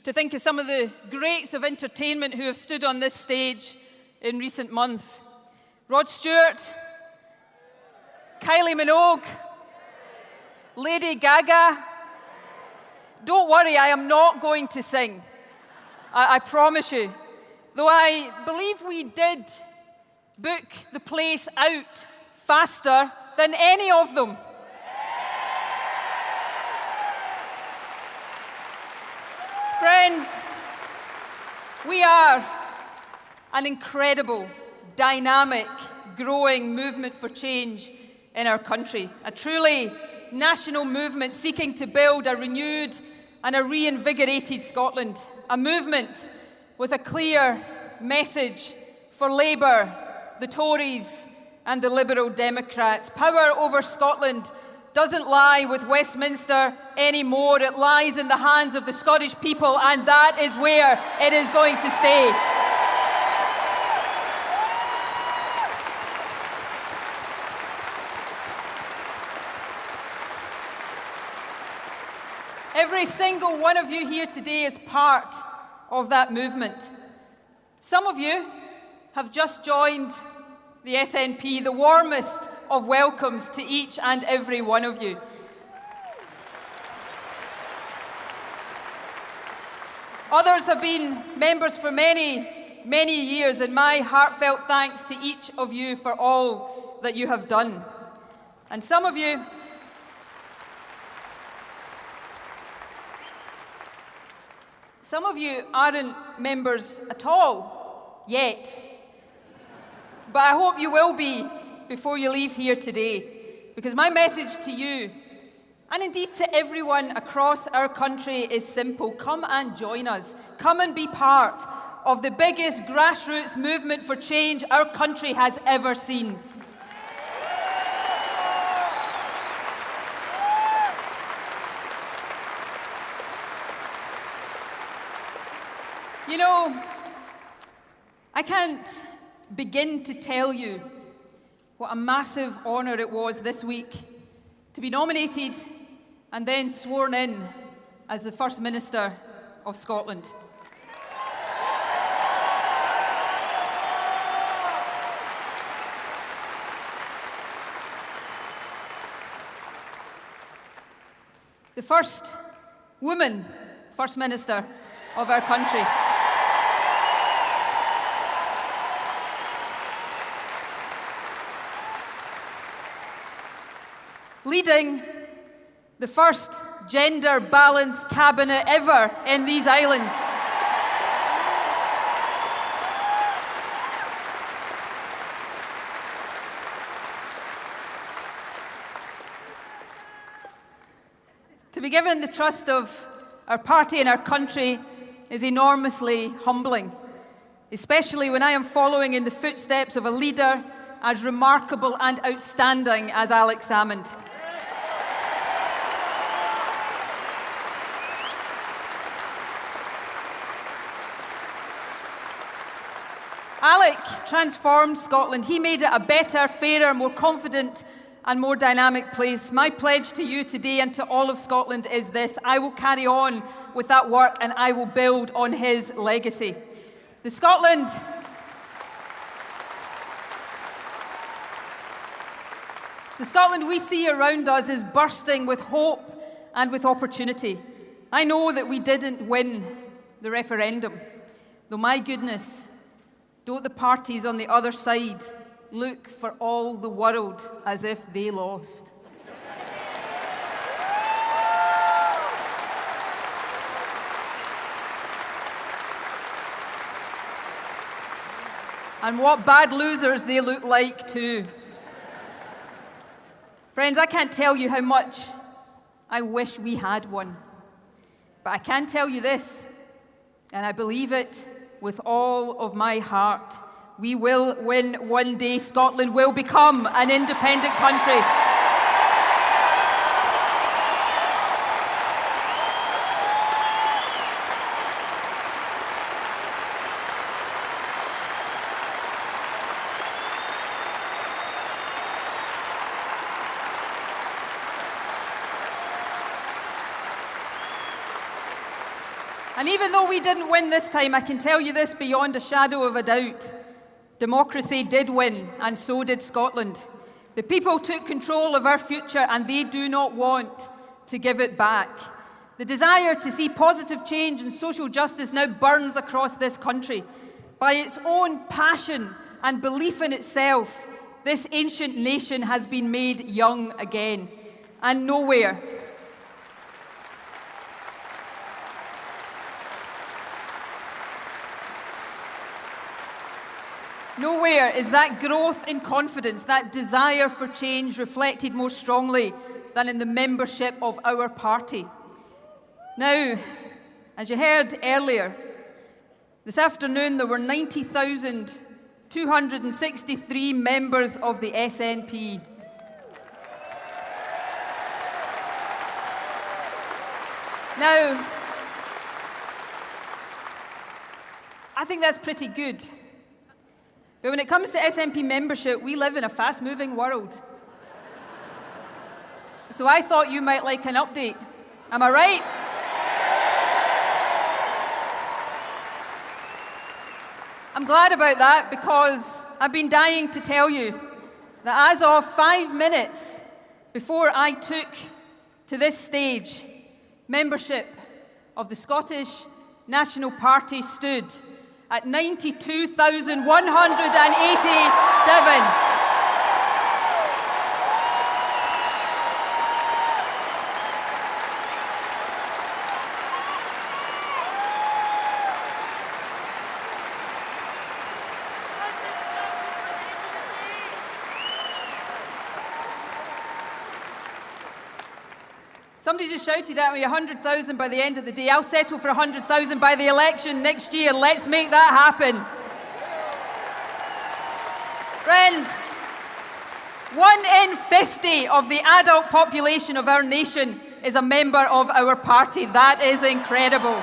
to think of some of the greats of entertainment who have stood on this stage in recent months. Rod Stewart, Kylie Minogue, Lady Gaga. Don't worry, I am not going to sing. I promise you. Though I believe we did book the place out faster than any of them. Friends, we are an incredible, dynamic, growing movement for change in our country. A truly national movement seeking to build a renewed and a reinvigorated Scotland. A movement with a clear message for Labour, the Tories and the Liberal Democrats. Power over Scotland doesn't lie with Westminster anymore. It lies in the hands of the Scottish people, and that is where it is going to stay. Every single one of you here today is part of that movement. Some of you have just joined the SNP, the warmest of welcomes to each and every one of you. Others have been members for many, many years, and my heartfelt thanks to each of you for all that you have done. And some of you aren't members at all yet, but I hope you will be before you leave here today, because my message to you, and indeed to everyone across our country, is simple. Come and join us. Come and be part of the biggest grassroots movement for change our country has ever seen. You know, I can't begin to tell you what a massive honour it was this week to be nominated and then sworn in as the First Minister of Scotland. The first woman First Minister of our country. Leading the first gender-balanced cabinet ever in these islands. To be given the trust of our party and our country is enormously humbling, especially when I am following in the footsteps of a leader as remarkable and outstanding as Alex Salmond. Alec transformed Scotland. He made it a better, fairer, more confident and more dynamic place. My pledge to you today and to all of Scotland is this: I will carry on with that work and I will build on his legacy. The Scotland we see around us is bursting with hope and with opportunity. I know that we didn't win the referendum, though my goodness, don't the parties on the other side look for all the world as if they lost? And what bad losers they look like too. Friends, I can't tell you how much I wish we had won. But I can tell you this, and I believe it with all of my heart: we will win one day. Scotland will become an independent country. And even though we didn't win this time, I can tell you this beyond a shadow of a doubt: democracy did win, and so did Scotland. The people took control of our future, and they do not want to give it back. The desire to see positive change and social justice now burns across this country. By its own passion and belief in itself, this ancient nation has been made young again. And nowhere is that growth in confidence, that desire for change reflected more strongly than in the membership of our party. Now, as you heard earlier, this afternoon there were 90,263 members of the SNP. Now, I think that's pretty good. But when it comes to SNP membership, we live in a fast-moving world. So I thought you might like an update. Am I right? I'm glad about that, because I've been dying to tell you that as of 5 minutes before I took to this stage, membership of the Scottish National Party stood at 92,187. Somebody just shouted at me 100,000 by the end of the day. I'll settle for 100,000 by the election next year. Let's make that happen. Friends, 1 in 50 of the adult population of our nation is a member of our party. That is incredible.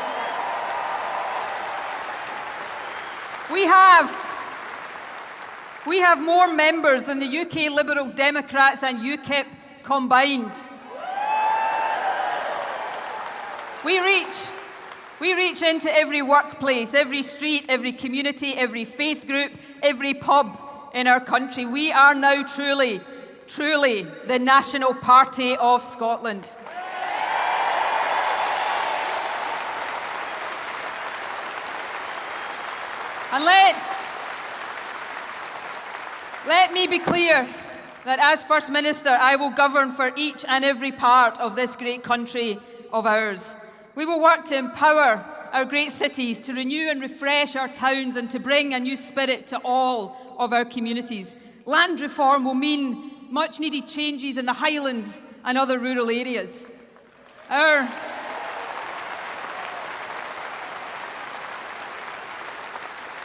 We have more members than the UK Liberal Democrats and UKIP combined. We reach into every workplace, every street, every community, every faith group, every pub in our country. We are now truly, truly the National Party of Scotland. And let me be clear that as First Minister, I will govern for each and every part of this great country of ours. We will work to empower our great cities, to renew and refresh our towns, and to bring a new spirit to all of our communities. Land reform will mean much needed changes in the Highlands and other rural areas. Our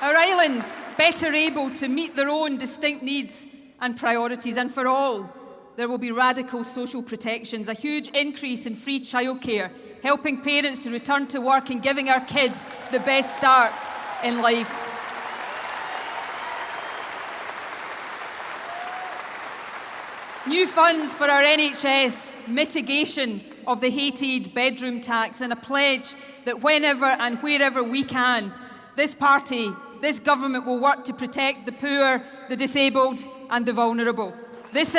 islands better able to meet their own distinct needs and priorities, and for all, there will be radical social protections, a huge increase in free childcare, helping parents to return to work and giving our kids the best start in life. New funds for our NHS, mitigation of the hated bedroom tax, and a pledge that whenever and wherever we can, this party, this government will work to protect the poor, the disabled and the vulnerable. This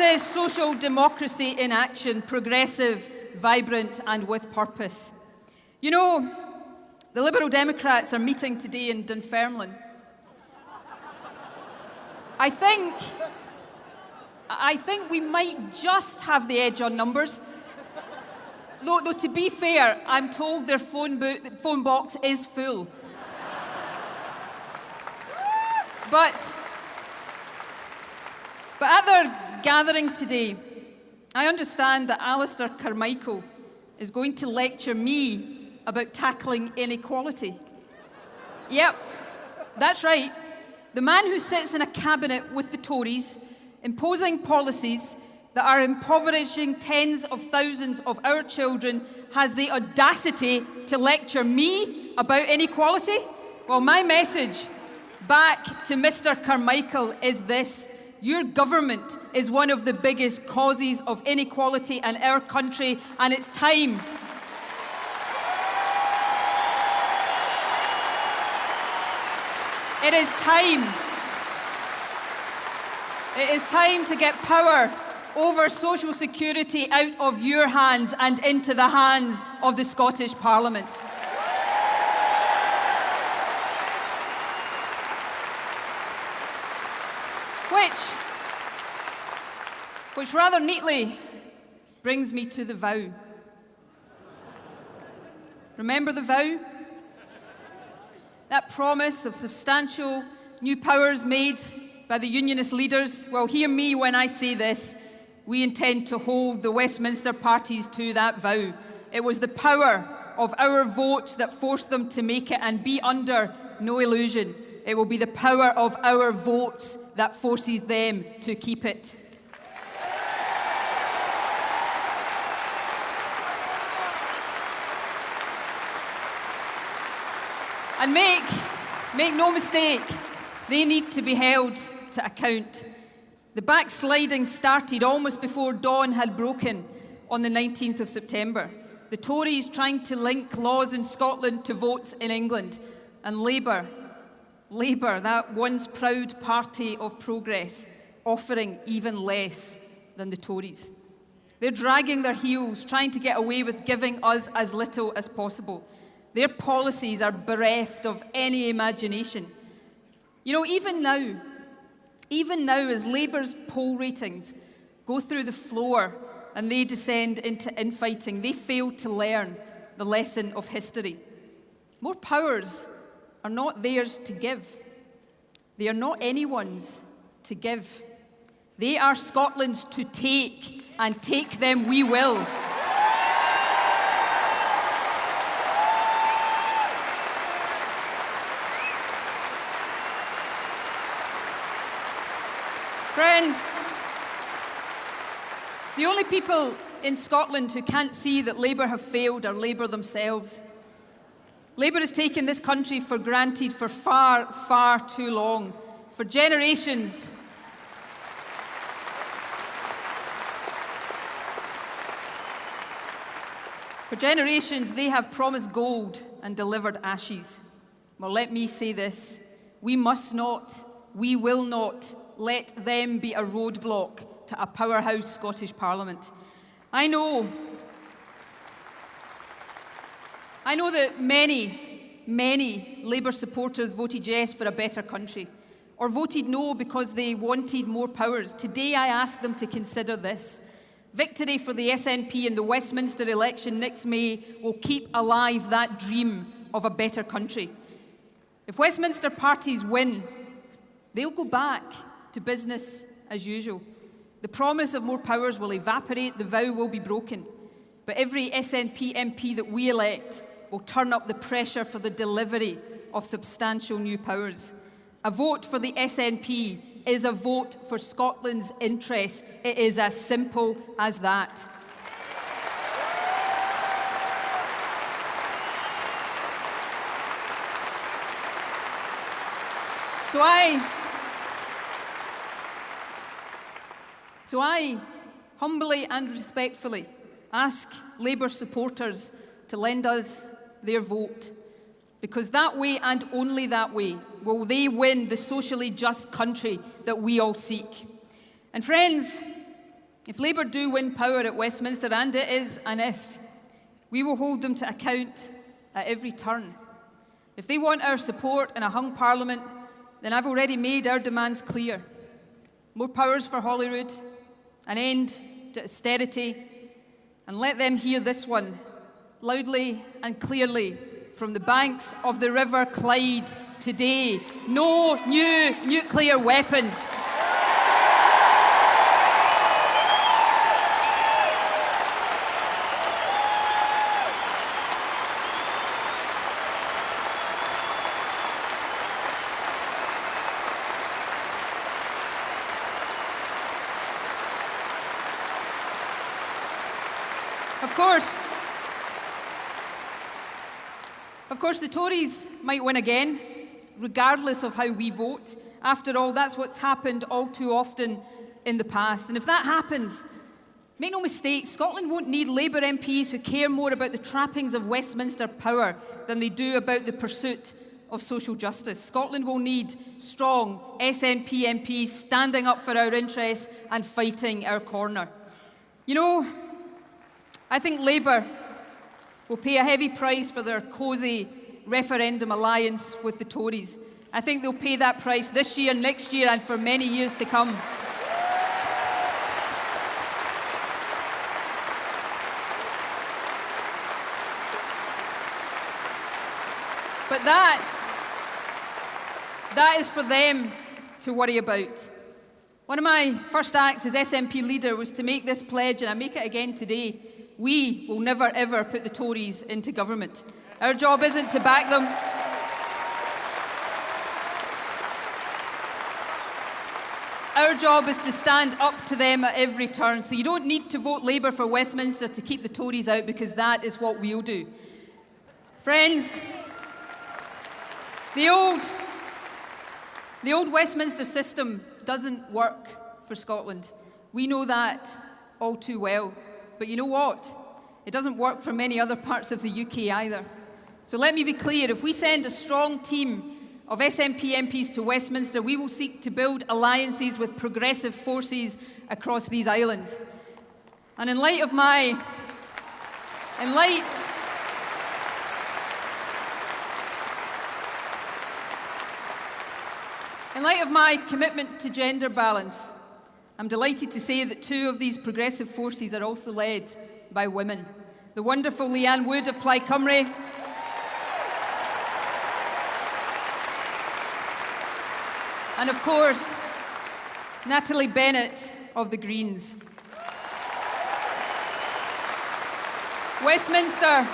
is social democracy in action, progressive, vibrant and with purpose. You know, the Liberal Democrats are meeting today in Dunfermline. I think we might just have the edge on numbers. Though to be fair, I'm told their phone box is full. But at their gathering today, I understand that Alistair Carmichael is going to lecture me about tackling inequality. Yep, that's right. The man who sits in a cabinet with the Tories, imposing policies that are impoverishing tens of thousands of our children, has the audacity to lecture me about inequality? Well, my message back to Mr. Carmichael is this: your government is one of the biggest causes of inequality in our country, and it's time. It is time to get power over social security out of your hands and into the hands of the Scottish Parliament. Which rather neatly brings me to the vow. Remember the vow? That promise of substantial new powers made by the Unionist leaders. Well, hear me when I say this. We intend to hold the Westminster parties to that vow. It was the power of our votes that forced them to make it, and be under no illusion, it will be the power of our votes that forces them to keep it. And make no mistake, they need to be held to account. The backsliding started almost before dawn had broken on the 19th of September. The Tories trying to link laws in Scotland to votes in England. And Labour, that once proud party of progress, offering even less than the Tories. They're dragging their heels, trying to get away with giving us as little as possible. Their policies are bereft of any imagination. You know, even now as Labour's poll ratings go through the floor and they descend into infighting, they fail to learn the lesson of history. More powers are not theirs to give. They are not anyone's to give. They are Scotland's to take, and take them we will. Friends, the only people in Scotland who can't see that Labour have failed are Labour themselves. Labour has taken this country for granted for far, far too long. For generations, they have promised gold and delivered ashes. Well, let me say this. We must not, we will not let them be a roadblock to a powerhouse Scottish Parliament. I know that many Labour supporters voted yes for a better country, or voted no because they wanted more powers. Today I ask them to consider this. Victory for the SNP in the Westminster election next May will keep alive that dream of a better country. If Westminster parties win, they'll go back to business as usual. The promise of more powers will evaporate, the vow will be broken. But every SNP MP that we elect will turn up the pressure for the delivery of substantial new powers. A vote for the SNP is a vote for Scotland's interests. It is as simple as that. So I humbly and respectfully ask Labour supporters to lend us their vote, because that way and only that way will they win the socially just country that we all seek. And friends, if Labour do win power at Westminster, and it is an if, we will hold them to account at every turn. If they want our support in a hung Parliament, then I've already made our demands clear. More powers for Holyrood, an end to austerity, and let them hear this one loudly and clearly from the banks of the River Clyde today. No new nuclear weapons. Of course, the Tories might win again, regardless of how we vote. After all, that's what's happened all too often in the past. And if that happens, make no mistake, Scotland won't need Labour MPs who care more about the trappings of Westminster power than they do about the pursuit of social justice. Scotland will need strong SNP MPs standing up for our interests and fighting our corner. You know, I think Labour will pay a heavy price for their cosy referendum alliance with the Tories. I think they'll pay that price this year, next year, and for many years to come. But that is for them to worry about. One of my first acts as SNP leader was to make this pledge, and I make it again today. We will never, ever put the Tories into government. Our job isn't to back them. Our job is to stand up to them at every turn. So you don't need to vote Labour for Westminster to keep the Tories out, because that is what we'll do. Friends, the old Westminster system doesn't work for Scotland. We know that all too well. But you know what? It doesn't work for many other parts of the UK either. So let me be clear, if we send a strong team of SNP MPs to Westminster, we will seek to build alliances with progressive forces across these islands. And in light of my commitment to gender balance, I'm delighted to say that 2 of these progressive forces are also led by women. The wonderful Leanne Wood of Plaid Cymru and, of course, Natalie Bennett of the Greens. Westminster,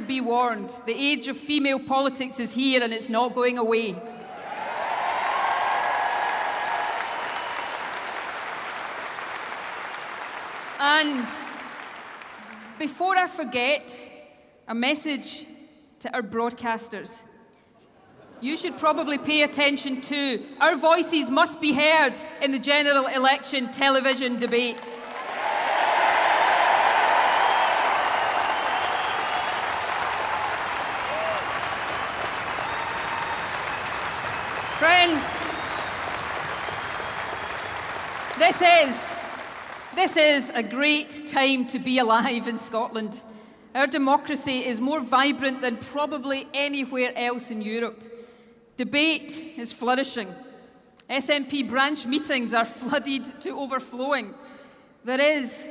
be warned. The age of female politics is here and it's not going away. And before I forget, a message to our broadcasters. You should probably pay attention too. Our voices must be heard in the general election television debates. Friends, this is a great time to be alive in Scotland. Our democracy is more vibrant than probably anywhere else in Europe. Debate is flourishing. SNP branch meetings are flooded to overflowing. There is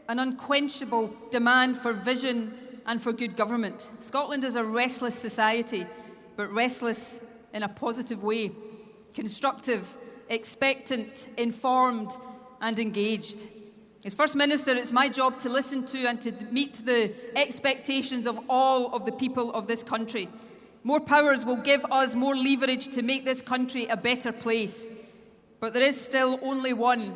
an unquenchable demand for vision and for good government. Scotland is a restless society, but restless in a positive way. Constructive, expectant, informed, and engaged. As First Minister, it's my job to listen to and to meet the expectations of all of the people of this country. More powers will give us more leverage to make this country a better place. But there is still only one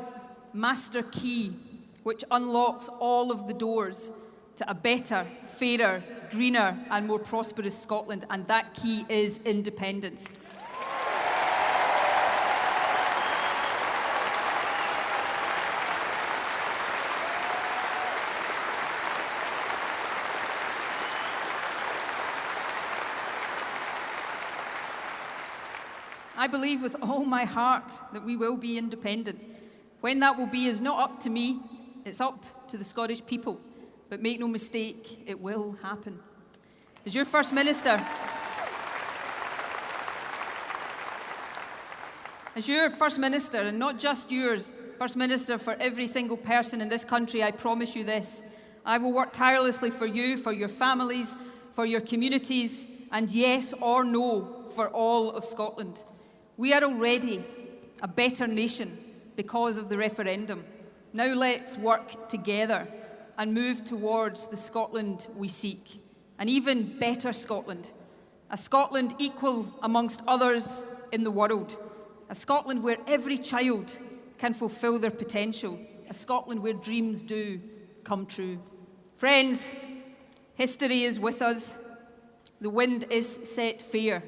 master key which unlocks all of the doors to a better, fairer, greener and more prosperous Scotland, and that key is independence. I believe with all my heart that we will be independent. When that will be is not up to me, it's up to the Scottish people. But make no mistake, it will happen. As your First Minister, and not just yours, First Minister for every single person in this country, I promise you this. I will work tirelessly for you, for your families, for your communities, and yes or no, for all of Scotland. We are already a better nation because of the referendum. Now let's work together and move towards the Scotland we seek. An even better Scotland. A Scotland equal amongst others in the world. A Scotland where every child can fulfil their potential. A Scotland where dreams do come true. Friends, history is with us. The wind is set fair.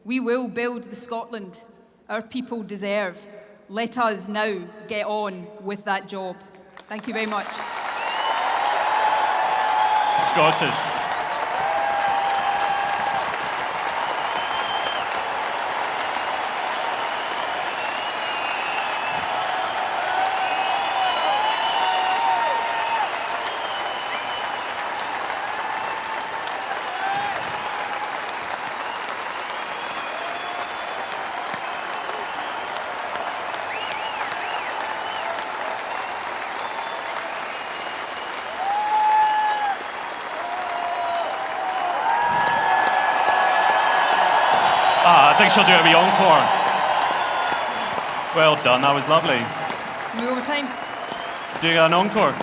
We will build the Scotland our people deserve. Let us now get on with that job. Thank you very much. Scottish. I think she'll do a wee encore. Well done, that was lovely. Move over time. Doing an encore.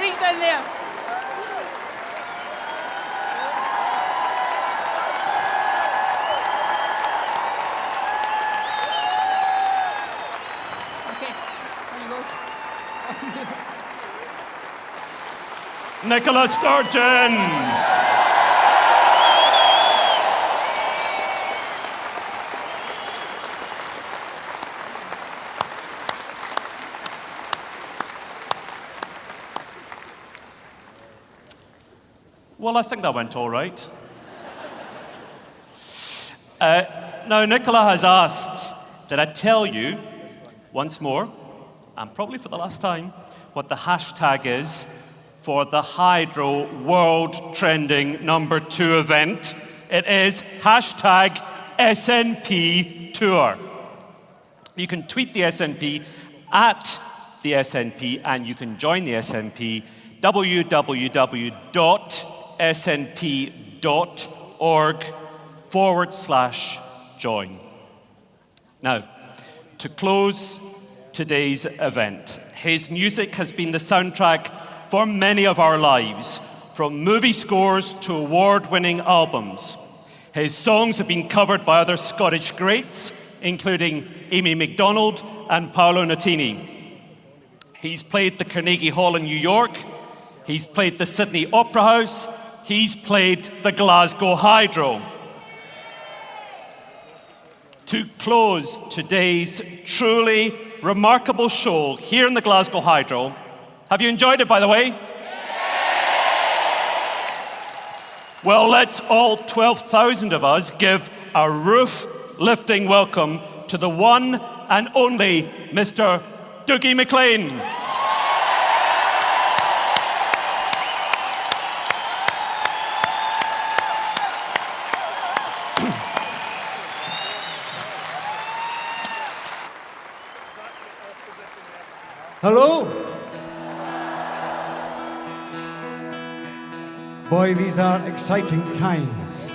reach down there. Okay, there you go. Nicola Sturgeon. Well, I think that went all right. Now, Nicola has asked that I tell you once more, and probably for the last time, what the hashtag is for the Hydro World Trending #2 event. It is hashtag SNP Tour. You can tweet the SNP at the SNP, and you can join the SNP www.snp.org/join. Now, to close today's event, his music has been the soundtrack for many of our lives, from movie scores to award-winning albums. His songs have been covered by other Scottish greats, including Amy MacDonald and Paolo Nutini. He's played the Carnegie Hall in New York. He's played the Sydney Opera House. He's played the Glasgow Hydro. To close today's truly remarkable show here in the Glasgow Hydro, have you enjoyed it, by the way? Well, let's all 12,000 of us give a roof-lifting welcome to the one and only Mr. Dougie MacLean. Hello. Boy, these are exciting times.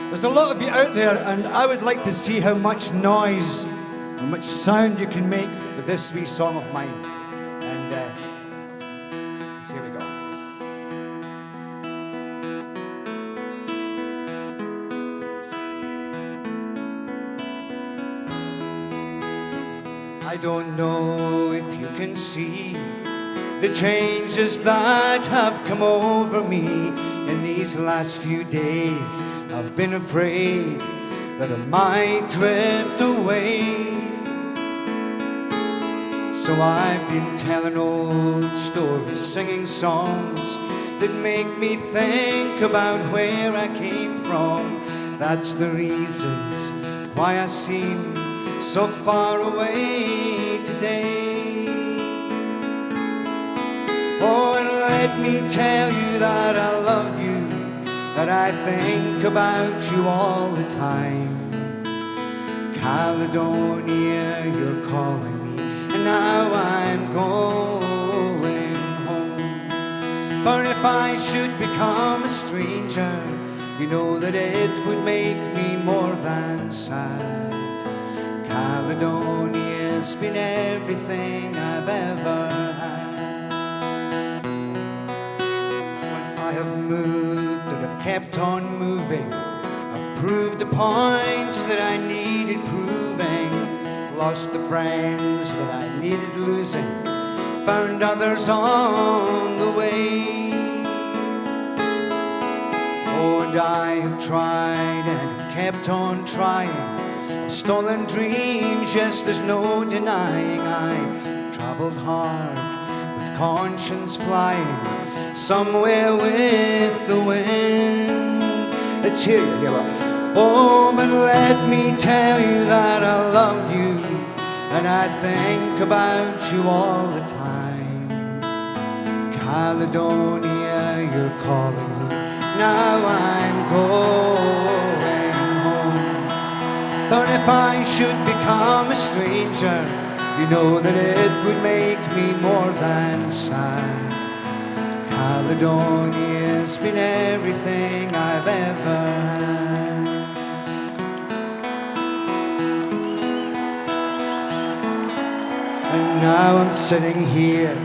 There's a lot of you out there, and I would like to see how much noise, how much sound you can make with this wee song of mine. And here we go. I don't know if you can see the changes that have come over me in these last few days. I've been afraid that I might drift away. So I've been telling old stories, singing songs that make me think about where I came from. That's the reasons why I seem so far away today. Oh, and let me tell you that I love you, that I think about you all the time. Caledonia, you're calling me, and now I'm going home. For if I should become a stranger, you know that it would make me more than sad. Caledonia's been everything I've ever had. I have moved and I've kept on moving. I've proved the points that I needed proving. Lost the friends that I needed losing. Found others on the way. Oh, and I have tried and kept on trying. Stolen dreams, yes, there's no denying. I traveled hard with conscience flying, somewhere with the wind. Let's hear you, Gilla. Oh, but let me tell you that I love you, and I think about you all the time. Caledonia, you're calling me, now I'm going home. Thought if I should become a stranger, you know that it would make me more than sad. Caledonia's been everything I've ever had. And now I'm sitting here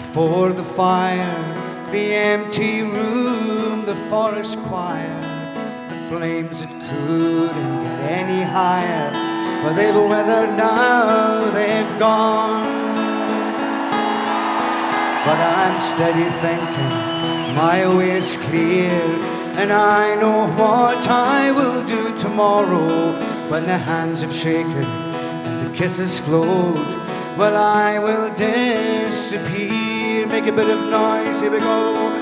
before the fire, the empty room, the forest choir, the flames that couldn't get any higher, but they've weathered now, they've gone. But I'm steady thinking, my way is clear, and I know what I will do tomorrow when the hands have shaken and the kisses flowed. Well, I will disappear. Make a bit of noise, here we go.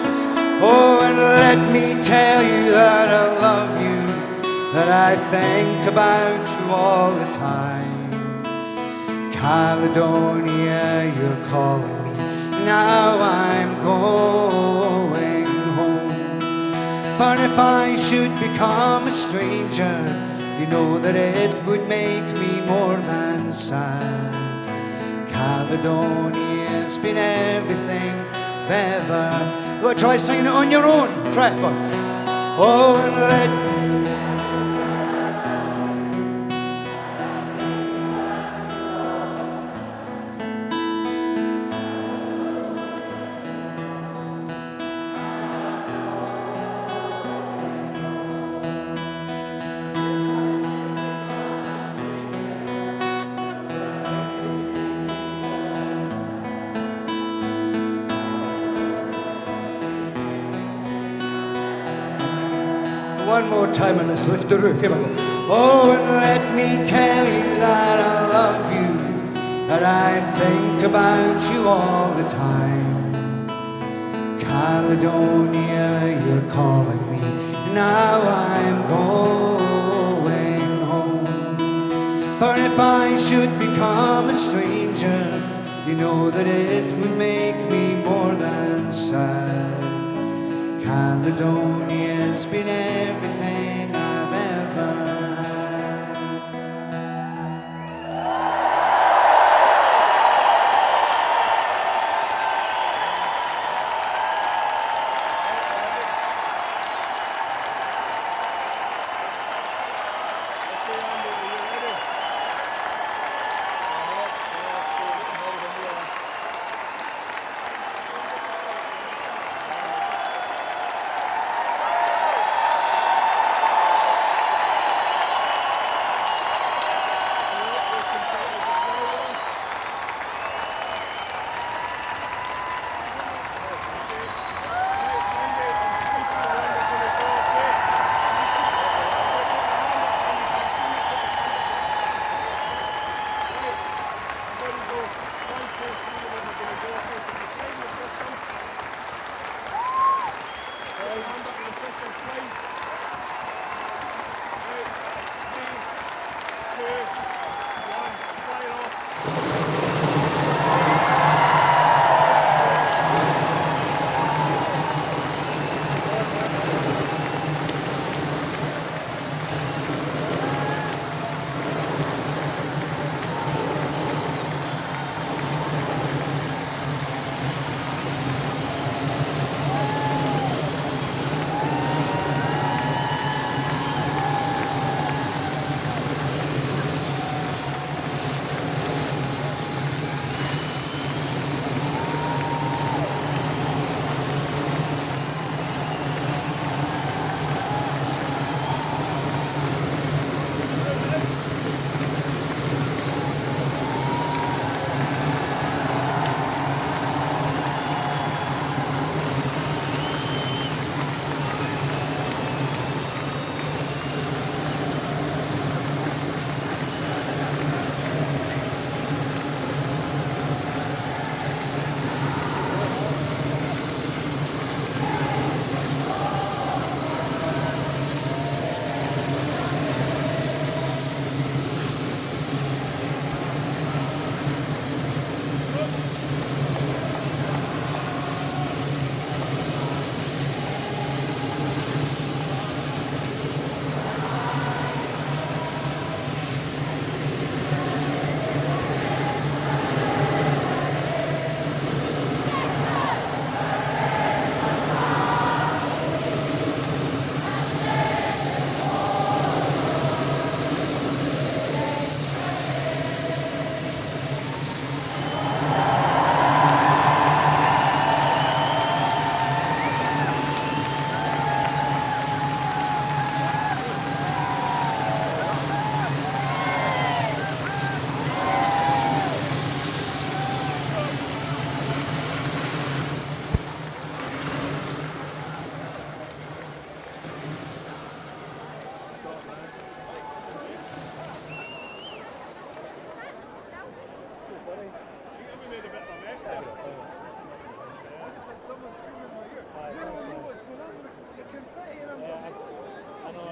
Oh, and let me tell you that I love you, that I think about you all the time. Caledonia, you're calling me, now I'm going home. For if I should become a stranger, you know that it would make me more than sad. Caledonia's been everything I've ever. Well, try singing it on your own. Try it, go on. Oh, and let one more time and let's lift the roof. Here we go. Oh, and let me tell you that I love you, that I think about you all the time. Caledonia, you're calling me, now I'm going home. For if I should become a stranger, you know that it would make me more than sad. Caledonia's been everything I've ever had.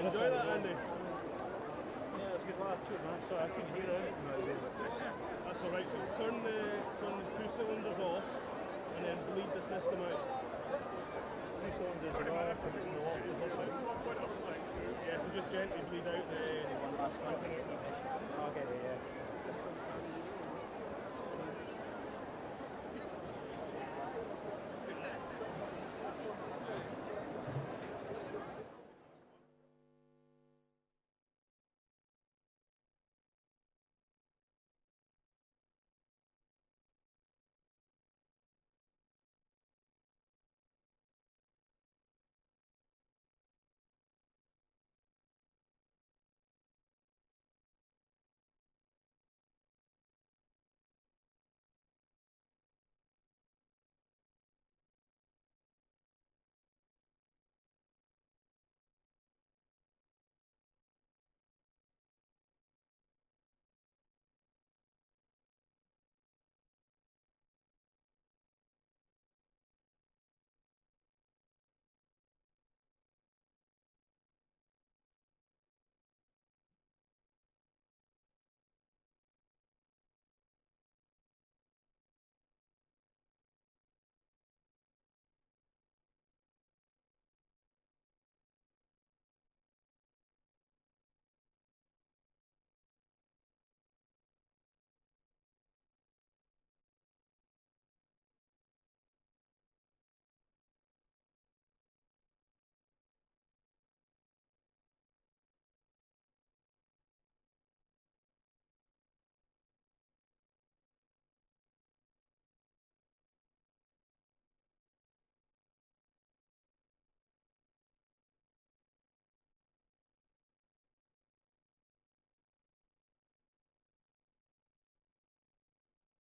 Enjoy that, Andy. Yeah, it's good lad. Cheers, man. Sorry, I couldn't hear anything. That's all right. So turn the 2 cylinders off and then bleed the system out. 2 cylinders are off and it's in the water. Yeah, so just gently bleed out the last